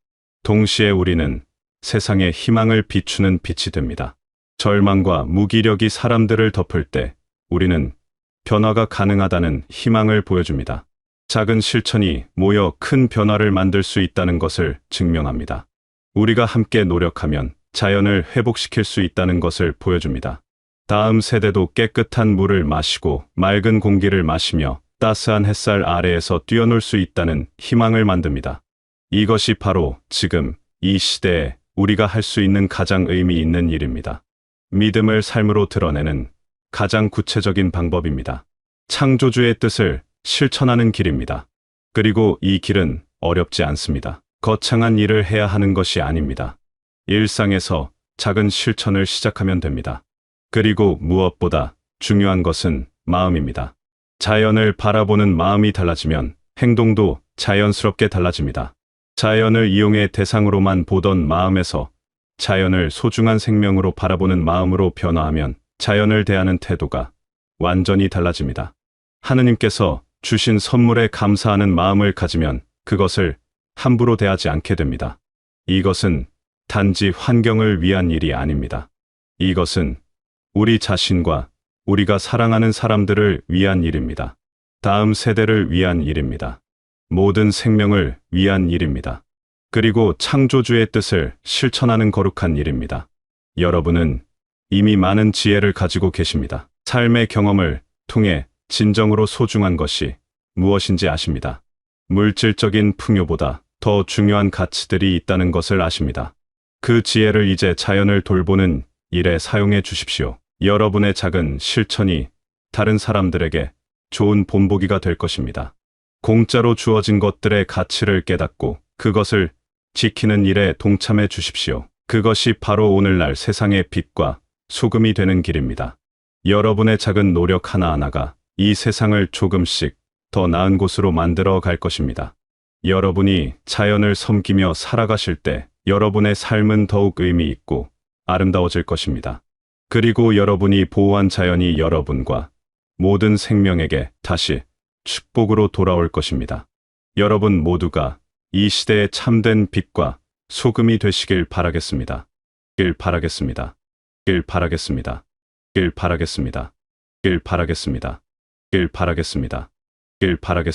동시에 우리는 세상에 희망을 비추는 빛이 됩니다. 절망과 무기력이 사람들을 덮을 때 우리는 변화가 가능하다는 희망을 보여줍니다. 작은 실천이 모여 큰 변화를 만들 수 있다는 것을 증명합니다. 우리가 함께 노력하면 자연을 회복시킬 수 있다는 것을 보여줍니다. 다음 세대도 깨끗한 물을 마시고 맑은 공기를 마시며 따스한 햇살 아래에서 뛰어놀 수 있다는 희망을 만듭니다. 이것이 바로 지금 이 시대에 우리가 할 수 있는 가장 의미 있는 일입니다. 믿음을 삶으로 드러내는 가장 구체적인 방법입니다. 창조주의 뜻을 실천하는 길입니다. 그리고 이 길은 어렵지 않습니다. 거창한 일을 해야 하는 것이 아닙니다. 일상에서 작은 실천을 시작하면 됩니다. 그리고 무엇보다 중요한 것은 마음입니다. 자연을 바라보는 마음이 달라지면 행동도 자연스럽게 달라집니다. 자연을 이용해 대상으로만 보던 마음에서 자연을 소중한 생명으로 바라보는 마음으로 변화하면 자연을 대하는 태도가 완전히 달라집니다. 하느님께서 주신 선물에 감사하는 마음을 가지면 그것을 함부로 대하지 않게 됩니다. 이것은 단지 환경을 위한 일이 아닙니다. 이것은 우리 자신과 우리가 사랑하는 사람들을 위한 일입니다. 다음 세대를 위한 일입니다. 모든 생명을 위한 일입니다. 그리고 창조주의 뜻을 실천하는 거룩한 일입니다. 여러분은 이미 많은 지혜를 가지고 계십니다. 삶의 경험을 통해 진정으로 소중한 것이 무엇인지 아십니다. 물질적인 풍요보다 더 중요한 가치들이 있다는 것을 아십니다. 그 지혜를 이제 자연을 돌보는 일에 사용해 주십시오. 여러분의 작은 실천이 다른 사람들에게 좋은 본보기가 될 것입니다. 공짜로 주어진 것들의 가치를 깨닫고 그것을 지키는 일에 동참해 주십시오. 그것이 바로 오늘날 세상의 빛과 소금이 되는 길입니다. 여러분의 작은 노력 하나하나가 이 세상을 조금씩 더 나은 곳으로 만들어 갈 것입니다. 여러분이 자연을 섬기며 살아가실 때 여러분의 삶은 더욱 의미 있고 아름다워질 것입니다. 그리고 여러분이 보호한 자연이 여러분과 모든 생명에게 다시 축복으로 돌아올 것입니다. 여러분 모두가 이 시대의 참된 빛과 소금이 되시길 바라겠습니다. 길 바라겠습니다. 길 바라겠습니다. 길 바라겠습니다. 길 바라겠습니다. 길 바라겠습니다. 길 바라겠습니다.